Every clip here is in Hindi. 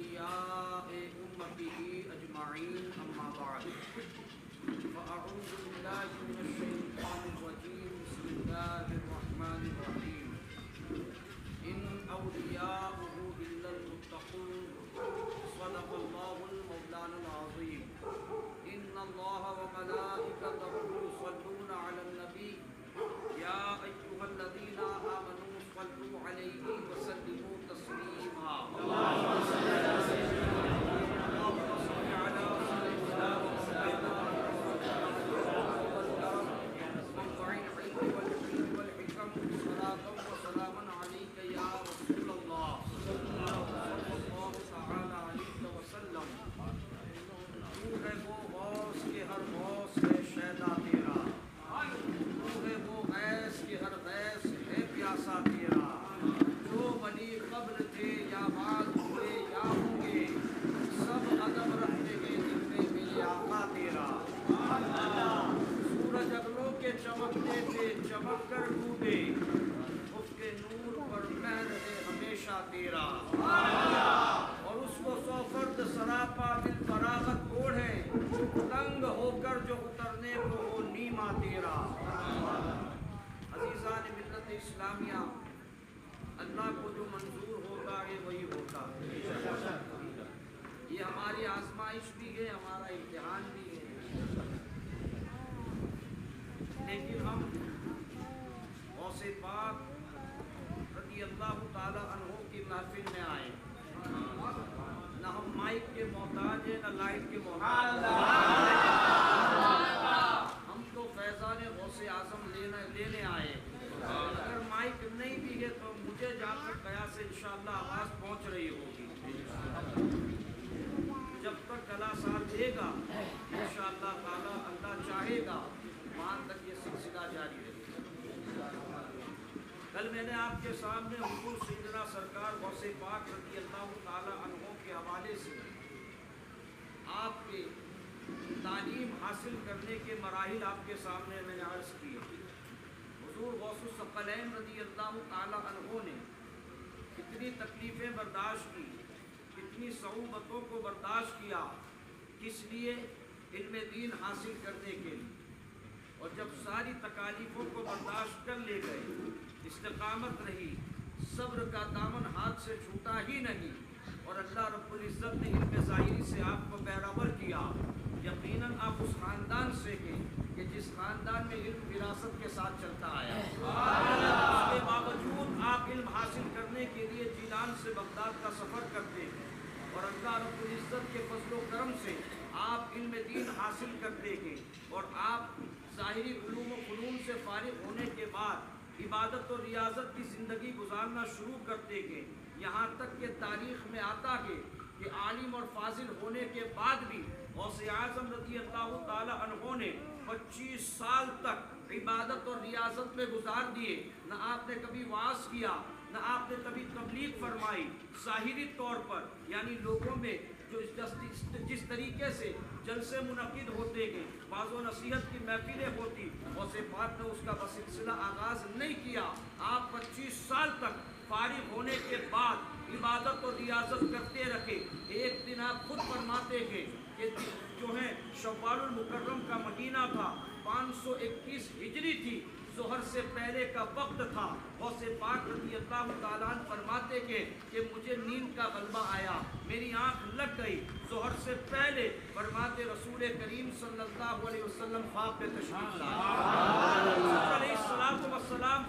औलियाए उम्मतिही अजमाईन अम्मा बाद फ़अऊज़ु बिल्लाहि मिनश शैतानिर रजीम बिस्मिल्लाहिर रहमानिर रहीम इन औलियाउहु इल्लल मुत्तक़ून सदक़ल्लाहुल मौलानुल अज़ीम इन्नल्लाहा व मलाइकतहु युसल्लूना अलन नबी या अय्युहल्लज़ीना आमनू सल्लू अलैहि व सल्लिमू तस्लीमा अल्लाहुम्मा सल्लि अला सय्यिदिना चमकते थे चमक कर डूबे उसके नूर पर महर है हमेशा तेरा और उसको सौ फर्द सरापा दिल फरागत ओढ़े तंग होकर जो उतरने को वो नीमा तेरा। अज़ीज़ान मिल्लत इस्लामिया, अल्लाह को जो मंजूर होता है वही होता है। ये हमारी आजमाइश भी है, हमारा इम्तिहान भी है, लेकिन हम गौसे पाक रज़ी अल्लाह ताला अन्हु की महफिल में आए, न हम माइक के मोहताज हैं न लाइट के मोहताज। हम तो फैज़ान गौसे आज़म लेने आए। अगर माइक नहीं भी है तो मुझे जहाँ तक गया से इंशाअल्लाह आवाज़ पहुँच रही होगी। जब तक गला साथ देगा इंशाअल्लाह ताला, अल्लाह चाहेगा वहाँ तक ये सिलसिला जारी रहेगा। कल मैंने आपके सामने हुजूर सैयदना सरकार गौसे पाक रज़ी अल्लाह ताला अन्हु के हवाले से आपके तालीम हासिल करने के मराहिल आपके सामने मैंने अर्ज़ किए। हुजूर गौसुस सकलैन रज़ी अल्लाह ताला अन्हु ने कितनी तकलीफ़ें बर्दाश्त की, कितनी सऊबतों को बर्दाश्त किया, किस लिए? इल्म दीन हासिल करने के लिए। और जब सारी तकालीफ़ों को बर्दाश्त कर ले गए, इस्तिक़ामत रही, सब्र का दामन हाथ से छूटा ही नहीं और अल्लाह रब्बुल इज़्ज़त ने इल्म ज़ाहिरी से आपको बहरावर किया। यकीनन आप उस ख़ानदान से हैं कि जिस ख़ानदान में इल्म विरासत के साथ चलता आया। उसके बावजूद आप इल्म हासिल करने के लिए जीलान से बगदाद का सफ़र करते हैं और अल्लाह रब्बुल इज़्ज़त के फज़्ल व करम से आप इल्म दीन हासिल करते हैं और आप ज़ाहिरी उलूम व फ़नून से फ़ारिग़ होने के बाद इबादत और रियाज़त की ज़िंदगी गुजारना शुरू करते हैं। यहाँ तक कि तारीख़ में आता है कि आलिम और फाजिल होने के बाद भी गौसे आज़म रज़ी अल्लाह ताला अन्हु ने 25 साल तक इबादत और रियाज़त में गुजार दिए। न आपने कभी वाज़ किया, न आपने कभी तबलीग फरमाई। ज़ाहिरी तौर पर यानी लोगों में जो जिस तरीके से जलसे मुनक़िद होते हैं, वाज़ो नसीहत की महफिलें होती, गौसे पाक ने उसका सिलसिला आगाज़ नहीं किया। आप 25 साल तक फारिग होने के बाद इबादत और रियाज़त करते रहे। एक दिन आप खुद फरमाते हैं कि जो है शव्वालुल मुकर्रम का महीना था, 521 हिजरी थी, ज़ोहर से पहले का वक्त था। गौसे पाक रज़ी अल्लाह ताला अन्हु फरमाते कि मुझे नींद का गलबा आया, मेरी आँख लग गई। ज़ोहर से पहले फरमाते रसूल करीम सल्लल्लाहु अलैहि वसल्लम ख्वाब में तशरीफ़ लाए।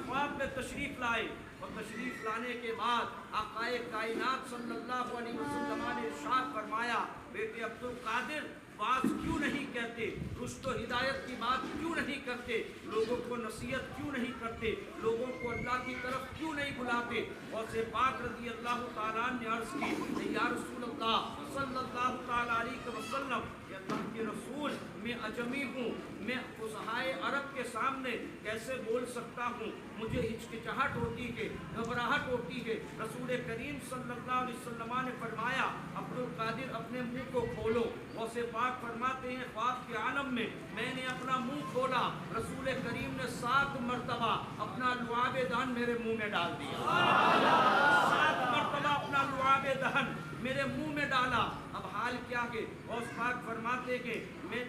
ख्वाब में तशरीफ़ लाए और तशरीफ़ लाने के बाद आक़ाए कायनात सल्लल्लाहु अलैहि वसल्लम ने इरशाद फरमाया, बेटे अब्दुल कादिर बात क्यों नहीं कहते, रुश्द व हिदायत की बात क्यों नहीं करते, लोगों को नसीहत क्यों नहीं करते, लोगों को अल्लाह की तरफ क्यों नहीं बुलाते। और से पाक रज़ी अल्लाह ताला ने अर्ज़ की, या रसूलल्लाह सल्लल्लाहु ताला अलैहि वसल्लम, अल्लाह के रसूल मैं अजमी हूँ, मैं फ़ुसहाए अरब के सामने कैसे बोल सकता हूँ, मुझे हिचकिचाहट होती है, घबराहट होती है। रसूल करीम सल्लल्लाहु अलैहि वसल्लम ने फरमाया, अब्दुल कादिर अपने मुँह को खोलो। गौसे पाक फरमाते हैं, ख्वाब के आलम में मैंने अपना मुँह खोला, रसूल करीम ने 7 मरतबा अपना लुआब दहन मेरे मुँह में डाल दिया। 7 मरतबा अपना लुआब दहन मेरे मुंह में डाला। अब हाल क्या के गौस पाक फरमाते कि मैं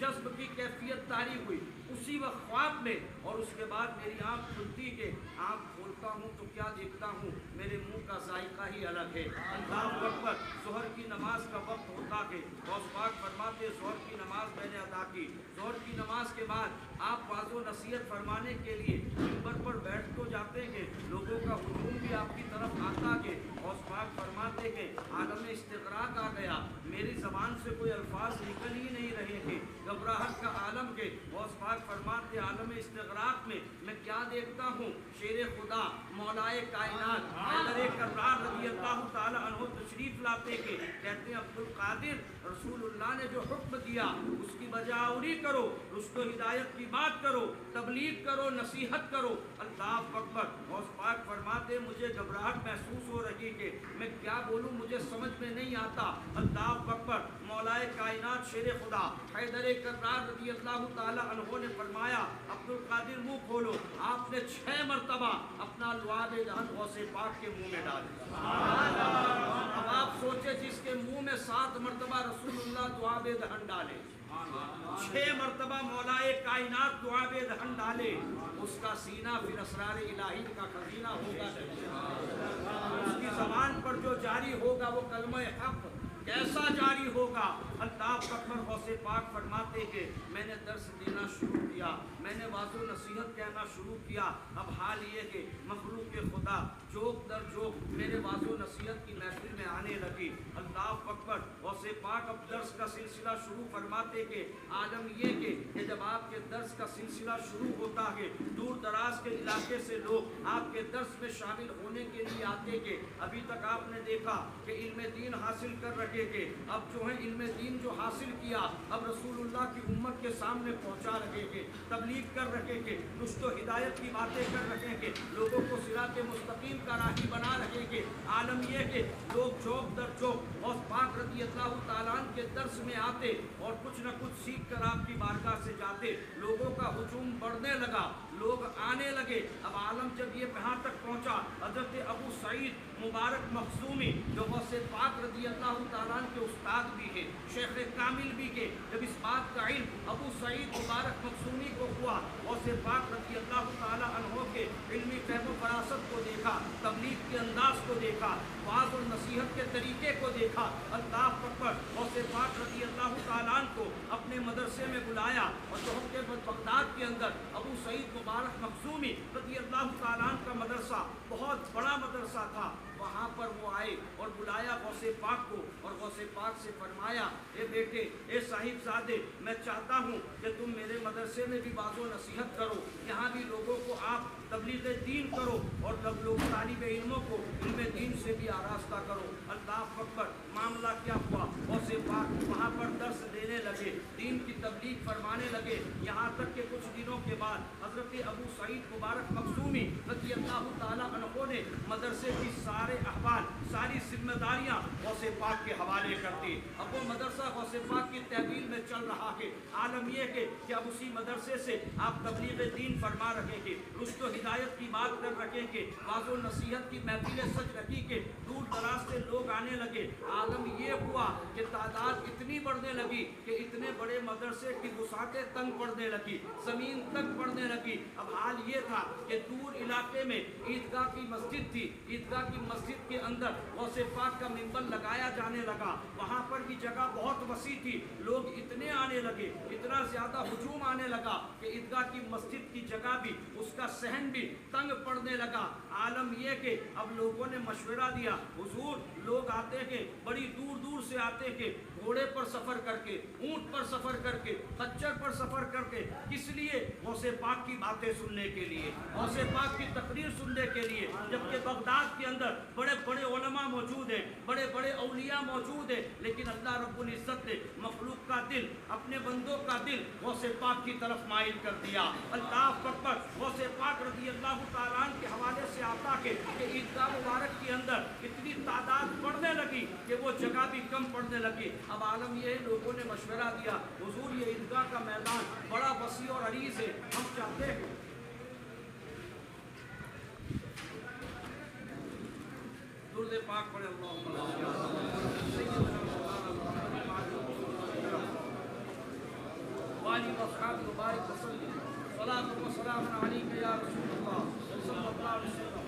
जज्ब की कैफियत तारी हुई उसी वक्त ख्वाब में, और उसके बाद मेरी आँख खुलती के आँख खोलता हूँ तो क्या देखता हूँ, मेरे मुंह का जायका ही अलग है। अल्लाह अकबर। ज़ोहर की नमाज का वक्त होता है, गौस पाक फरमाते ज़ोहर की नमाज मैंने अदा की। ज़ोहर की नमाज के बाद आप वाज़ो नसीहत फरमाने के लिए मिंबर पर बैठ तो जाते हैं, लोगों का हुजूम भी आपकी तरफ आता है। गौस पाक फरमाते हैं आलम इस्तिग़राक़ आ गया, मेरी ज़बान से कोई अल्फाज निकल ही नहीं रहे थे, घबराहट का आलम के। गौस पाक फरमाते आलम इस्तिग़राक़ में मैं क्या देखता हूँ, शेर खुदा मौलाए कायनात हैदर कर्रार रज़ियल्लाहु ताला अन्हु तशरीफ़ लाते के कहते हैं अब्दुल कादिर रसूलुल्लाह ने जो हुक्म दिया उसकी बजावरी करो, रुश्तो हिदायत की बात करो, तबलीग करो, नसीहत करो। अल्लाह अकबर। गौस पाक फरमाते मुझे घबराहट महसूस हो रही है, मैं क्या बोलूँ मुझे समझ में नहीं आता। अल्लाह अकबर। मौलाए कायनात शेर खुदा हैदर कर्रार रज़ियल्लाहु ताला अन्हु ने फरमाया अब्दुल कादिर मुँह खोलो। आपने 6 मरतबा अपना लुआब दहन गौसे पाक के मुँह में डाल दिया। अब आप सोचे जिसके मुँह में 7 मरतबा रसूलुल्लाह दुआब दहन डाले, 6 मरतबा मौलाए कायनात दुआब दहन डाले, उसका सीना फिर असरार इलाही का खजीना होगा। उसकी ज़बान पर जो जारी होगा वो कलमा हक कैसा जारी होगा। अल्लाह अकबर। गौसे पाक फरमाते हैं मैंने दर्स देना शुरू किया, मैंने वाज़ो नसीहत कहना शुरू किया। अब हाल ये कि मखलूक खुदा जोक दर जोक मेरे वाज़ो नसीहत की महफिल में आने लगी। अल्लाह अकबर। गौसे पाक अब दर्स का सिलसिला शुरू फरमाते कि आलम ये कि जब आपके दर्स का सिलसिला शुरू होता है दूर दराज के इलाके से लोग आपके दर्स में शामिल होने के लिए आते के। अभी तक आपने देखा कि इल्म दीन हासिल कर रहे थे, अब जो है इल्म दीन जो हासिल किया अब रसूलुल्लाह की उम्मत के सामने पहुंचा रहे थे, तबलीग कर रहे थे, रुश्तो हिदायत की बातें कर रहे थे, लोगों को सिराते मुस्तकीम का राही बना रहे थे। आलम ये कि लोग चौक दर चौक और पाक रज़ियल्लाहु ताला अन्हु के दर्स में आते और कुछ न कुछ सीख कर आपकी बारगाह से जाते। लोगों का हुजूम बढ़ने लगा, लोग आने लगे। अब आलम जब ये यहाँ तक पहुँचा, हज़रत अबू सईद मुबारक मखज़ूमी जो गौसे पाक रज़ियल्लाहु ताला अन्हु के उस्ताद भी है, शेख कामिल भी के, जब इस बात का इल्म अबू सईद मुबारक मखज़ूमी को हुआ, गौसे पाक रज़ियल्लाहु ताला अन्हु के इल्मी फ़हम फ़रासत को देखा, तबलीग के अंदाज़ को देखा, वाज़ और नसीहत के तरीके को देखा। अल्लाह अकबर। गौसे पाक रज़ियल्लाहु ताला अन्हु को अपने मदरसे में बुलाया और जो के बगदाद के अंदर अबू सईद मुबारक मखज़ूमी रज़ियल्लाहु ताला अन्हु का मदरसा बहुत बड़ा मदरसा था, वहाँ पर वो आए और बुलाया गौसे पाक को और गौसे पाक से फरमाया ए बेटे, ए साहिबजादे, मैं चाहता हूँ कि तुम मेरे मदरसे में भी बाज़ो नसीहत करो, यहाँ भी लोगों को आप तबलीग दीन करो और लोग तालिब इल्मों को इल्म दीन से भी आरास्ता करो। अल्लाह अकबर। मामला क्या हुआ, गौसे पाक वहाँ पर दर्स देने लगे, दीन की तबलीग फरमाने लगे। यहाँ तक के कुछ दिनों के बाद हज़रत अबू सईद मुबारक मखज़ूमी रज़ियल्लाहु ताला अन्हु ने मदरसे की सारे अहवाल सारी जिम्मेदारियाँ गौसे पाक के हवाले कर दी। अब वो मदरसा गौसे पाक की तहवील में चल रहा है। आलम यह है कि अब उसी मदरसे से आप तबलीग दीन फरमा रहे हैं, रुश्तो हिदायत की बात कर रहे हैं, वाज़ो नसीहत की महफिलें सज रही के, दूर दराज से लोग आने लगे। आलम ये हुआ कि तादाद इतनी बढ़ने लगी कि इतने बड़े मदरसे की वसाअतें तंग पड़ने लगी, ज़मीन तक पड़ने लगी। अब हाल ये था कि दूर इलाके में ईदगाह की मस्जिद थी, ईदगाह की मस्जिद के अंदर गौसे पाक का मिंबर लगाया जाने लगा, वहाँ पर भी जगह बहुत वसी थी, लोग इतने आने लगे, इतना ज़्यादा हुजूम आने लगा कि ईदगाह की मस्जिद की जगह भी उसका सहन भी तंग पड़ने लगा। आलम यह कि अब लोगों ने मशवरा दिया, हुजूर लोग आते हैं बड़ी दूर दूर से आते हैं, घोड़े पर सफ़र करके, ऊँट पर सफ़र करके, खच्चर पर सफ़र करके, किस लिए? गौसे पाक की बातें सुनने के लिए, गौसे पाक की तकरीर सुनने के लिए। जबकि बगदाद के अंदर बड़े बड़े उलमा मौजूद हैं, बड़े बड़े औलिया मौजूद हैं, लेकिन अल्लाह रब्बुल इज़्ज़त ने मखलूक का दिल, अपने बंदों का दिल गौसे पाक की तरफ माइल कर दिया। अल्लाह अकबर। गौसे पाक रज़ियल्लाहु ताला अन्हु के हवाले से आता है कि ईदगाह मुबारक के अंदर इतनी तादाद बढ़ने लगी कि वो जगह भी कम पड़ने लगी। अब आलम ये लोगों ने मशवरा दिया, हुजूर ये ईदगाह का मैदान बड़ा वसी और अरीज़ है, हम चाहते हैं दूर दरूद पाक पढ़े वाली वफ़ाक़ मुबारक वसल्लम सलातो व सलाम अलैका या रसूलल्लाह सल्लल्लाहु अलैहि वसल्लम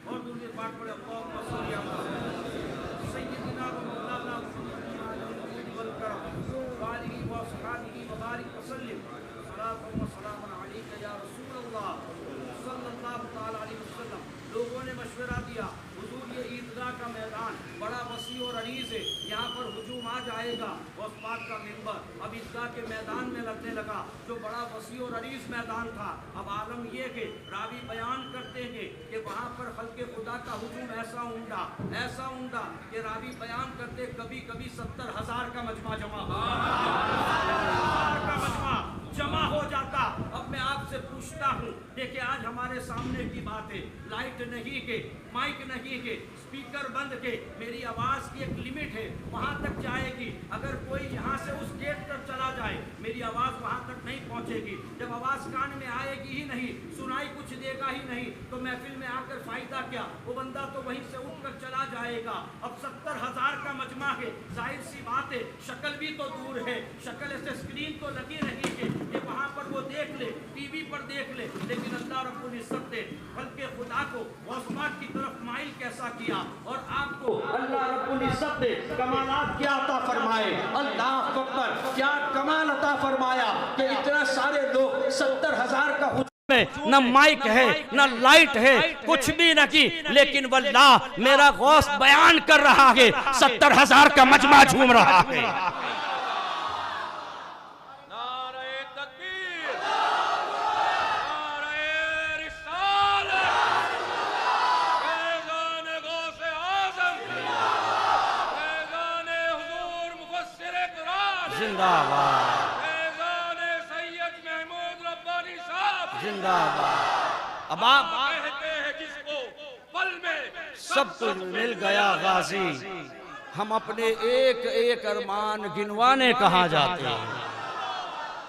और दुरूद पाक पढ़े अल्लाहुम्मा सल्लि अला सय्यिदिना व मौलाना मुहम्मद वल करम वाली व सहाबिही मुबारक वसल्लम सलातो व सलाम अलैका या रसूलल्लाह सल्लल्लाहु तआला अलैहि वसल्लम। लोगों ने मशवरा दिया, हुजूर ये ईदगाह का मैदान बड़ा वसी और अरीज है, यहाँ पर हुजूम आ जाएगा। उस बात का मिंबर अब ईदगाह के मैदान में लगने लगा, जो बड़ा वसी और अरीज मैदान था। अब आलम ये कि रावी बयान करते हैं कि वहाँ पर खल्के खुदा का हुजूम ऐसा उमड़ा कि रावी बयान करते कभी कभी 70,000 का मजमा जमा हो जाता। अब मैं आपसे पूछता हूँ, देखिए आज हमारे सामने की बात है, लाइट नहीं के, माइक नहीं के, स्पीकर बंद के, मेरी आवाज़ की एक लिमिट है, वहाँ तक जाएगी। अगर कोई यहाँ से उस गेट तक चला जाए, मेरी आवाज़ वहाँ तक नहीं पहुँचेगी। जब आवाज़ कान में आएगी ही नहीं, सुनाई कुछ देगा ही नहीं, तो महफिल में आकर फ़ायदा क्या? वो बंदा तो वहीं से उठकर चला जाएगा। अब 70,000 का मजमा है, जाहिर सी बात है, शक्ल भी तो दूर है, शक्ल ऐसे स्क्रीन तो लगी नहीं है कि वहाँ पर वो देख ले, टीवी पर देख ले, लेकिन अल्लाह रब्बुल इज्जत ने बल्कि खुदा को वस्मात की तरफ माइल कैसा किया और आपको अल्लाह रब्बुल इज्जत ने कमालात क्या अता फरमाए। अल्लाह अकबर, क्या कमाल अता फरमाया कि इतना सारे लोग 70,000 का न माइक है न लाइट है, कुछ भी नहीं, लेकिन वल्लाह मेरा गौस बयान कर रहा है, 70,000 का मजमा झूम रहा है। जिंदाबाद। अब आप कहते हैं जिसको पल में सब कुछ मिल गया गाजी, हम अपने एक एक अरमान गिनवाने कहाँ जाते हैं।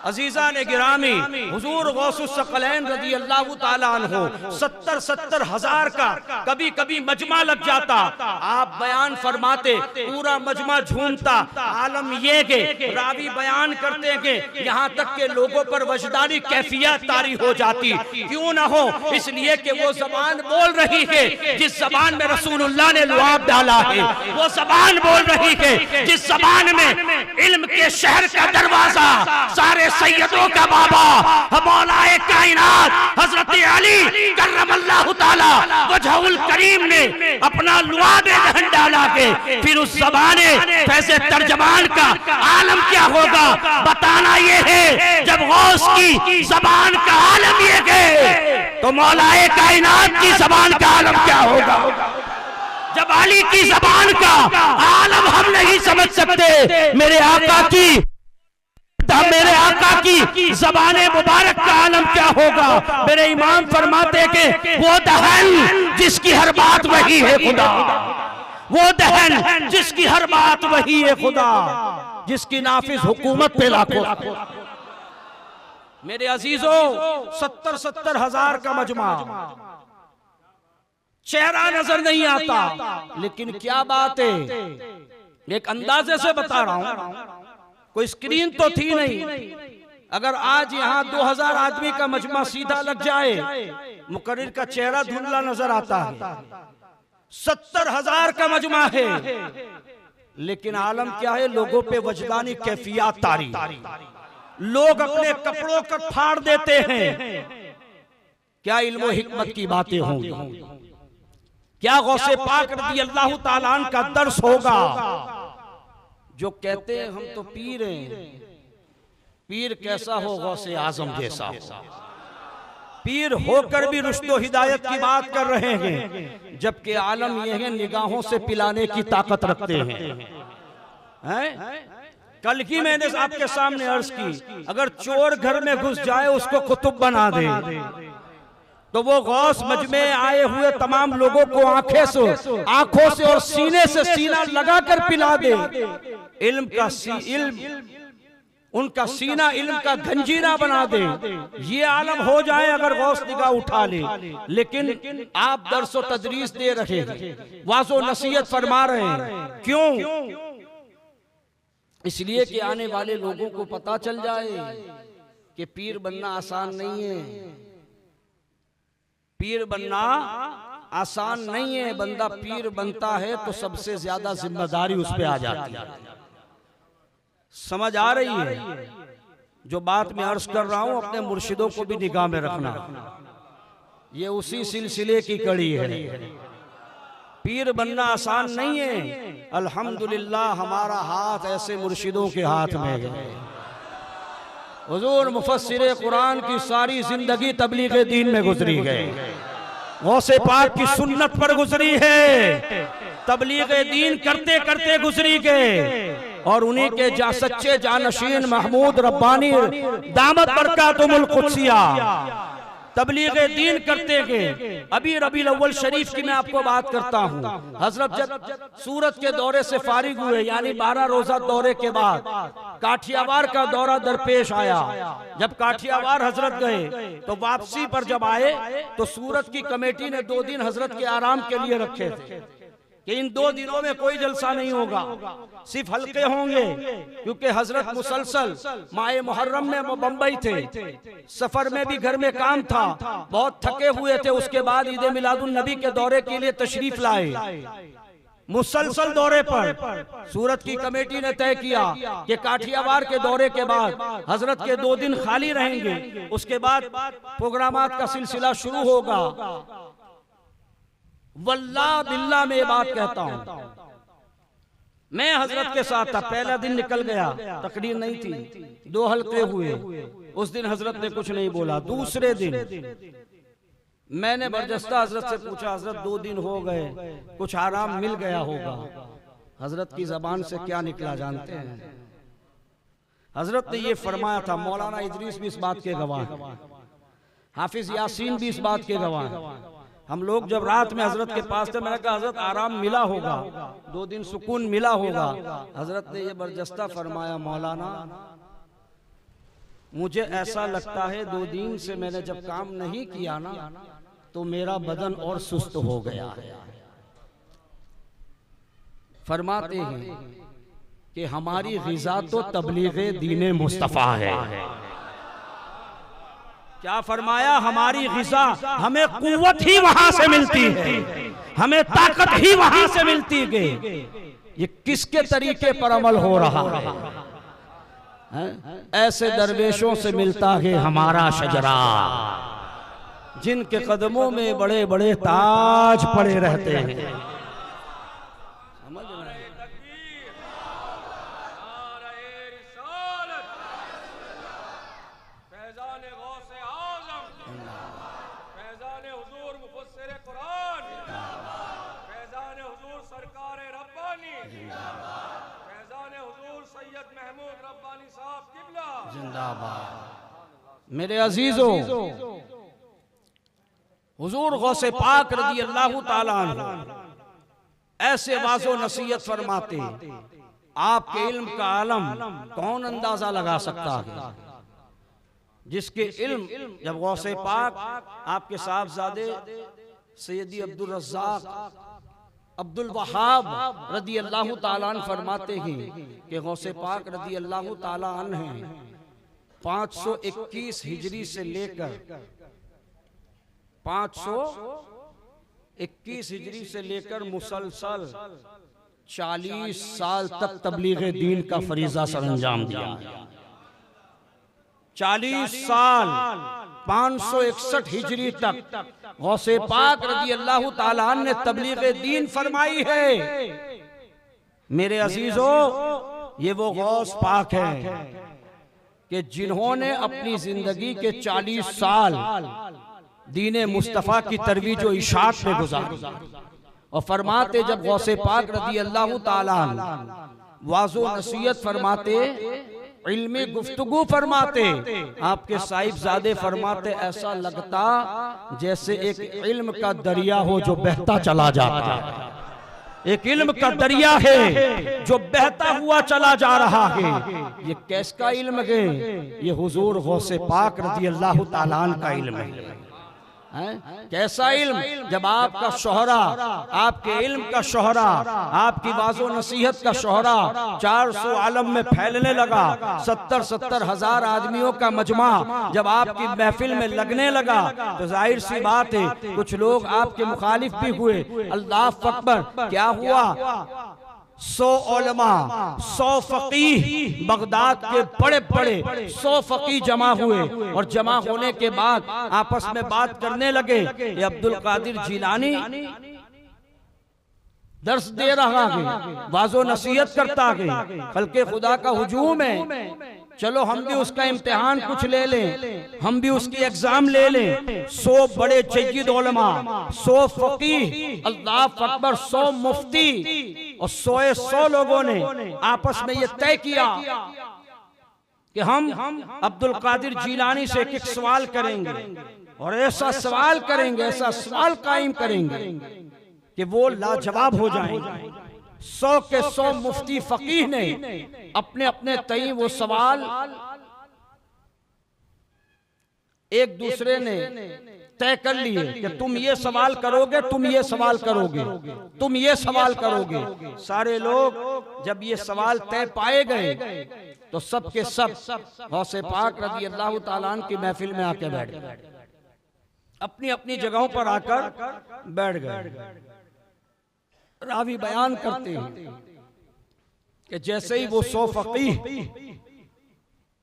अजीजा ने गिरामी, हुजूर गौसुस सकलैन रज़ी अल्लाह ताला अन्हु 70,000 का कभी कभी मजमा लग जाता। आप बयान फरमाते, पूरा मजमा झूमता। आलम ये के रावी बयान करते कि यहाँ तक के लोगों पर वजदानी कैफियत तारी हो जाती। क्यों ना हो, इसलिए कि वो जबान बोल रही है जिस जबान में रसूलुल्लाह ने लुआब डाला है, वो जबान बोल रही है जिस जबान में इल्म के शहर का दरवाजा, सारे सैयदों का बाबा, मौलाए कायनात हजरत अली करमल्लाहु ताला वजहुल करीम ने अपना लुआब जहन डाला के फिर उस ज़बाने फैज़े तर्जमान का आलम क्या होगा बताना ये है। जब गौस की ज़बान का आलम ये है तो मौलाए कायनात की ज़बान का आलम क्या होगा। जब अली की ज़बान का आलम हम नहीं समझ सकते, मेरे आका की ज़बाने मुबारक का आलम क्या होगा। मेरे इमाम फरमाते कि वो दहन जिसकी हर बात वही है खुदा, वो दहन जिसकी हर बात वही है खुदा, जिसकी नाफिज हुकूमत पे लाखों। मेरे अजीजों, 70,000 का मजमा, चेहरा नजर नहीं आता, लेकिन क्या बात है, एक अंदाजे से बता रहा हूं, कोई स्क्रीन तो थी नहीं। अगर आज यहाँ 2000 आदमी का मजमा सीधा लग जाए, मुकर्रिर का चेहरा धुंधला नजर आता है। 70,000 का मजमा है, लेकिन आलम क्या है, लोगों पे वजदानी कैफियत तारी, लोग अपने कपड़ों को फाड़ देते हैं। क्या इल्म हिकमत की बातें होंगी, क्या गौसे पाक रज़ी अल्लाह ताला अन्हु का दर्स होगा। जो कहते हैं हम तो पीर हैं, पीर कैसा हो, गौसे आजम जैसा हो। पीर होकर भी रुश्द व हिदायत की बात कर रहे हैं, जबकि आलम यह है निगाहों से पिलाने की ताकत रखते हैं। कल ही मैंने आपके सामने अर्ज की, अगर चोर घर में घुस जाए उसको कुतुब बना दे, तो वो गौस मजमे आए हुए तमाम लोगों को आंखों से और सीने से सीना लगाकर पिला दे। इल्म उनका सीना इल्म का गंजीरा बना दे, ये आलम हो जाए अगर गौस निगाह उठा ले। लेकिन आप दर्सो तदरीस दे रहे हैं, वाज़ो नसीहत फरमा रहे हैं, क्यों? इसलिए कि आने वाले लोगों को पता चल जाए कि पीर बनना आसान नहीं है। पीर बनना आसान नहीं है। बंदा पीर बनता है तो सबसे ज्यादा जिम्मेदारी उस पे आ जाती है। समझ आ रही है? जो बात मैं अर्ज कर रहा हूं अपने मुर्शिदों को भी निगाह में रखना, ये उसी सिलसिले की कड़ी है। पीर बनना आसान नहीं है। अल्हम्दुलिल्लाह हमारा हाथ ऐसे मुर्शिदों के हाथ में है। हुजूर मुफस्सिर कुरान की सारी जिंदगी तबलीग दीन में गुजरी गए, गौसे पाक की सुन्नत पर गुजरी है, तबलीग दीन करते करते गुजरी गए। और उन्हीं के सच्चे जानशीन महमूद रब्बानी दामत बरकातुहुल कुद्सिया तबलीग दीन करते गए। अभी रबीउल अव्वल शरीफ की मैं आपको बात करता हूँ। हजरत जब सूरत के दौरे से फारिग हुए, यानी 12 रोजा दौरे के बाद काठियावाड़ का दौरा दरपेश आया। जब काठियावाड़ हजरत गए तो वापसी पर जब आए तो सूरत की कमेटी ने 2 दिन हजरत के आराम के लिए रखे थे कि इन 2 दिनों में कोई जलसा नहीं होगा, सिर्फ हल्के होंगे, क्योंकि हजरत मुसलसल माए मुहर्रम में बंबई थे, सफर में भी घर में काम था, बहुत थके हुए थे। उसके बाद ईद मिलादुन नबी के दौरे के लिए तशरीफ लाए। मुसलसल दौरे पर सूरत की कमेटी ने तय किया कि काठियावाड़ के दौरे के बाद हजरत के 2 दिन खाली रहेंगे, उसके बाद प्रोग्रामात का सिलसिला शुरू होगा। वल्लाह बिल्लाह में ये बात कहता हूं, मैं हजरत के साथ था। पहला दिन निकल गया, तकरीर नहीं थी, 2 हल्के हुए। उस दिन हजरत ने कुछ नहीं बोला। दूसरे दिन मैंने बरजस्ता हजरत से पूछा, हजरत 2 दिन हो गए, कुछ आराम मिल गया होगा? हजरत की जबान से क्या निकला जानते हैं? हजरत ने ये फरमाया था, मौलाना इदरीस भी इस बात के गवाह हैं, हाफिज यासीन भी इस बात के गवाह हैं। हम लोग जब रात में हजरत के पास थे, मैंने कहा हजरत आराम मिला होगा, 2 दिन सुकून मिला होगा। हजरत ने ये बरजस्ता फरमाया, मौलाना मुझे ऐसा लगता है 2 दिन से मैंने जब काम नहीं किया ना तो मेरा बदन और सुस्त हो गया है। फरमाते हैं कि हमारी ग़िज़ा तो तबलीग़े दीन मुस्तफ़ा है। क्या फरमाया? हमारी ग़िज़ा, हमें कुव्वत ही वहां से मिलती है, हमें ताकत ही वहां से मिलती है। ये किसके तरीके पर अमल हो रहा है? ऐसे दरवेशों से मिलता है हमारा शजरा, जिनके कदमों में बड़े बड़े ताज पड़े रहते हैं। समझ रहे हैं? जिंदाबाद। मेरे अजीजों, हुजूर गौसे पाक रज़ी अल्लाह ताला अन्हु ऐसे वाज़ो नसीहत फरमाते, आपके इल्म का आलम कौन अंदाजा लगा सकता है? जिसके इल्म, जब गौसे पाक आपके साहबजादे सैयदी अब्दुल रज़्ज़ाक़ अब्दुल वहाब रज़ी अल्लाह ताला अन्हु फरमाते हैं कि गौसे पाक रज़ी अल्लाह ताला अन्हु हैं 521 हिजरी से लेकर 521 हिजरी से लेकर मुसलसल 40 साल तक तबलीग दीन का फरीजा सरअंजाम दिया। 40 साल 561 हिजरी तक गौसे पाक रज़ी अल्लाह ताला अन्हु ने तबलीग दीन फरमाई है। मेरे अजीजों, ये वो गौस पाक है कि जिन्होंने अपनी जिंदगी के 40 साल दीने मुस्तफ़ा की तरवीज और इशाअत में गुजारा। और फरमाते, जब गौसे पाक रज़ी अल्लाह ताला वाज़ो नसीहत फरमाते, इल्मी गुफ्तगू फरमाते, आपके साहिबजादे फरमाते, ऐसा लगता जैसे एक इल्म का दरिया हो जो बहता चला जाता है। एक इल्म का दरिया है जो बहता हुआ चला जा रहा है। ये किसका इल्म है? ये हुजूर गौसे पाक रज़ी अल्लाह ताला अन्हु का इल्म है। कैसा इल्म? जब आपका शोहरा, आपके इल्म का शोहरा, आपकी वाज़ो नसीहत का शोहरा 400 आलम में फैलने लगा, 70-70 हजार आदमियों का मजमा जब आपकी महफिल में लगने लगा, तो जाहिर सी बात है कुछ लोग आपके मुखालिफ भी हुए। अल्लाह अकबर, क्या हुआ? 100 उलमा, 100 फकीह, बगदाद के बड़े बड़े 100 फकीह जमा हुए और जमा होने के बाद आपस में बात करने लगे। ये अब्दुल कादिर जिलानी दर्स दे रहा है, वाज़ो नसीहत करता है, खल्के खुदा का हुजूम है, चलो हम भी उसका इम्तिहान कुछ ले लें, हम भी उसकी एग्जाम ले लें। 100 बड़े जय्यद उलमा, 100 फकीह, अल्लाह अकबर, 100 मुफ्ती और 100 लोगों ने आपस में ये तय किया कि हम अब्दुल कादिर जिलानी से एक सवाल करेंगे और ऐसा सवाल करेंगे, ऐसा सवाल कायम करेंगे कि वो लाजवाब हो जाएंगे। 100 के 100 मुफ्ती फकीह ने अपने अपने तय वो सवाल एक दूसरे ने तय कर लिए कि तुम ये सवाल करोगे, तुम ये सवाल करोगे, तुम ये सवाल करोगे। सारे लोग जब ये सवाल तय पाए गए तो सब के सब गौसे पाक रज़ी अल्लाह ताला अन्हु की महफिल में आके बैठ गए, अपनी अपनी जगहों पर आकर बैठ गए। रावी बयान करते हैं कि जैसे ही वो 100 फकीह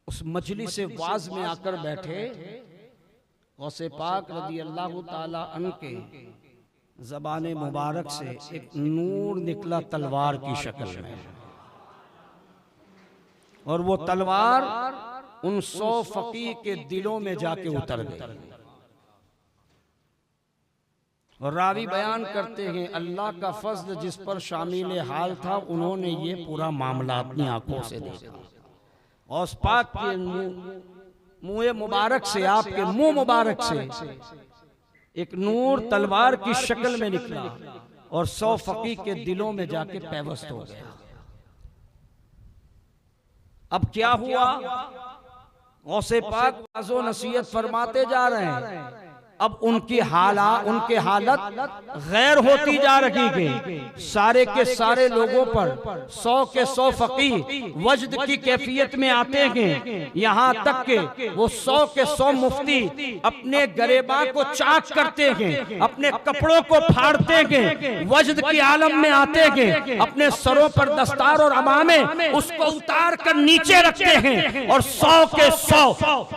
उस मजलिस वाज में आकर बैठे, गौसे पाक रज़ी अल्लाह ताला अन्हु के ज़बान मुबारक से एक नूर निकला तलवार की शक्ल में, और वो तलवार उन 100 फकीह के दिलों में जाके उतर गई। और रावी बयान करते हैं अल्लाह का फज़ल जिस पर शामिल हाल था, उन्होंने ये पूरा मामला अपनी आंखों से देखा। और उस पाक के मुंह मुबारक से, आपके मुंह मुबारक से एक नूर तलवार की शक्ल में निकला और 100 फकीह के दिलों में जाके पैवस्त हो गया। अब क्या हुआ? गौसे पाक वाज़ो नसीहत फरमाते जा रहे हैं, अब उनकी हालत गैर होती जा रही है। सारे के सारे लोगों पर 100 के 100 फकीह वजद की कैफियत में आते हैं, यहाँ तक के वो 100 के 100 मुफ्ती अपने गरेबा को चाक करते हैं, अपने कपड़ों को फाड़ते हैं, वजद की आलम में आते हैं, अपने सरों पर दस्तार और अमामे उसको उतार कर नीचे रखते हैं और 100 के 100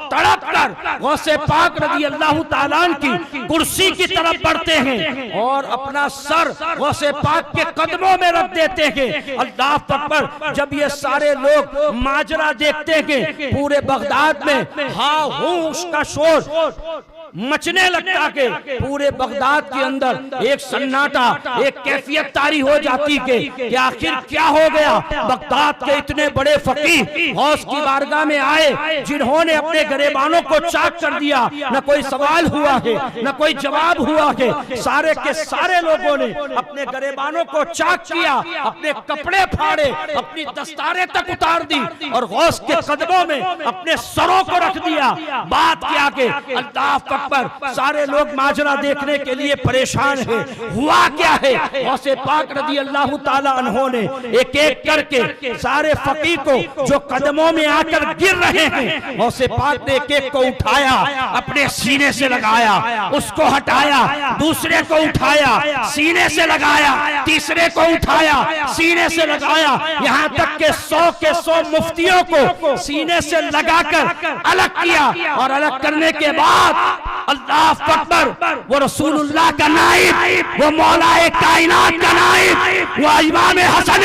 तड़प कर गौसे पाक रज़ी अल्लाह ताला की कुर्सी की तरफ बढ़ते हैं और अपना सर गौसे पाक के कदमों में रख देते हैं। अल्लाह अकबर, जब ये सारे लोग माजरा देखते हैं, पूरे बगदाद में हाँ हूँ उसका शोर मचने लगता के पूरे बगदाद के अंदर एक सन्नाटा, एक कैफियत तारी हो जाती कि आखिर क्या हो गया। बगदाद के इतने बड़े फकीह गौस की बारगाह में आए जिन्होंने अपने गरेबानों को चाक कर दिया, न कोई सवाल हुआ है न कोई जवाब हुआ है। सारे के सारे लोगों ने अपने गरेबानों को चाक किया, अपने कपड़े फाड़े, अपनी दस्तारें तक उतार दी और गौस के कदमों में अपने सरों को रख दिया। बात क्या के अल्लाह अकबर, सारे लोग माजरा देखने के लिए परेशान हैं। हुआ क्या है? गौसे पाक रज़ी अल्लाह ताला अन्हु ने एक एक करके सारे फकीह को जो कदमों में आकर गिर रहे हैं, गौसे पाक ने एक एक को उठाया, अपने सीने से लगाया, उसको हटाया, दूसरे को उठाया, सीने से लगाया, तीसरे को उठाया, सीने से लगाया, यहाँ तक के 100 के 100 मुफ्तियों को सीने से लगाकर अलग किया। और अलग करने के बाद अल्लाह अकबर, वो रसूलुल्लाह का नाइब, वो मौलाए कायनात का नाइब, वो इमाम हसन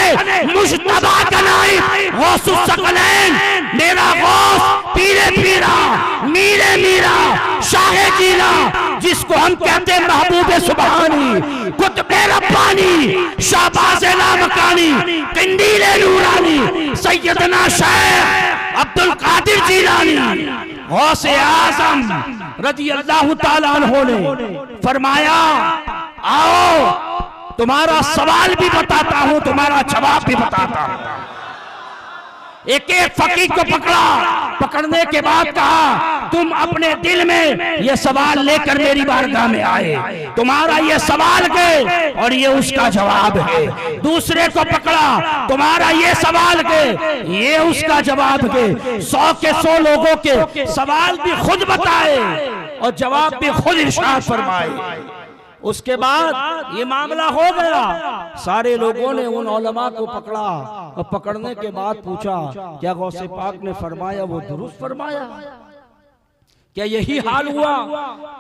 मुज्तबा का नाइब, गौसुस सकलैन, मेरा गौस, पीरे पीरा, मीरे मीरा, शाहे जीला, जिसको हम कहते हैं महबूबे सुबहानी, कुतुबे रब्बानी, शाहबाज़े लामकानी, किंदीले नूरानी, सैयदना शेख अब्दुल कादिर जिलानी, गौसे आज़म रज़ी अल्लाह ताला अन्हु ने फरमाया, आओ तुम्हारा सवाल भी बताता हूं, तुम्हारा जवाब भी बताता हूं। एक एक फकीर को पकड़ा, पकड़ने के बाद कहा तुम अपने दिल में ये सवाल लेकर मेरी बारगाह में आए, तुम्हारा ये सवाल के और ये उसका जवाब है। दूसरे को पकड़ा, तुम्हारा ये सवाल के ये उसका जवाब के। 100 के 100 लोगों के सवाल भी खुद बताए और जवाब भी खुद इरशाद फरमाए। उसके बाद ये मामला हो गया, सारे लोगों ने उन उलमा को पकड़ा और पकड़ने के बाद पूछा क्या गौसे पाक ने फरमाया वो दुरुस्त फरमाया, क्या यही हाल हुआ?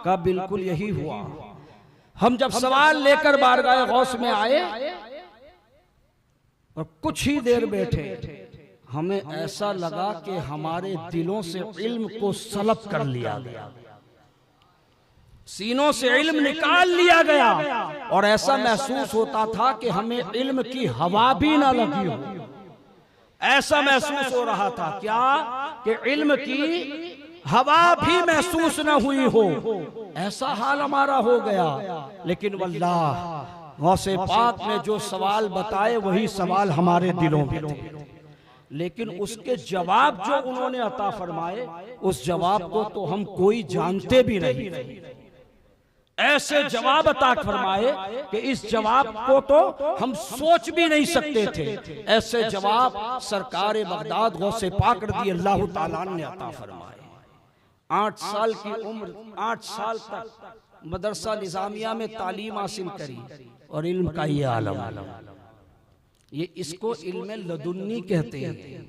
कहा बिल्कुल यही हुआ। हम जब सवाल लेकर बारगाह गौस में आए और कुछ ही देर बैठे, हमें ऐसा लगा कि हमारे दिलों से इल्म को सलब कर लिया गया, सीनों से इल्म निकाल लिया गया और ऐसा महसूस होता था कि हमें इल्म की हवा भी ना लगी हो। ऐसा महसूस हो रहा था क्या कि इल्म की हवा भी महसूस न हुई हो, ऐसा हाल हमारा हो गया। लेकिन वल्लाह गौसे पाक ने जो सवाल बताए वही सवाल हमारे दिलों में थे, लेकिन उसके जवाब जो उन्होंने अता फरमाए उस जवाब को तो हम कोई जानते भी नहीं थे। ऐसे जवाब अता फरमाए कि इस जवाब को तो हम सोच भी नहीं सकते थे। ऐसे जवाब सरकार बगदाद गौसे पाक रज़ी अल्लाह ताला ने अता फरमाए। 8 साल की उम्र, 8 साल तक मदरसा निजामिया में तालीम हासिल करी और इल्म का ये आलम, ये इसको इल्म लदुन्नी कहते हैं,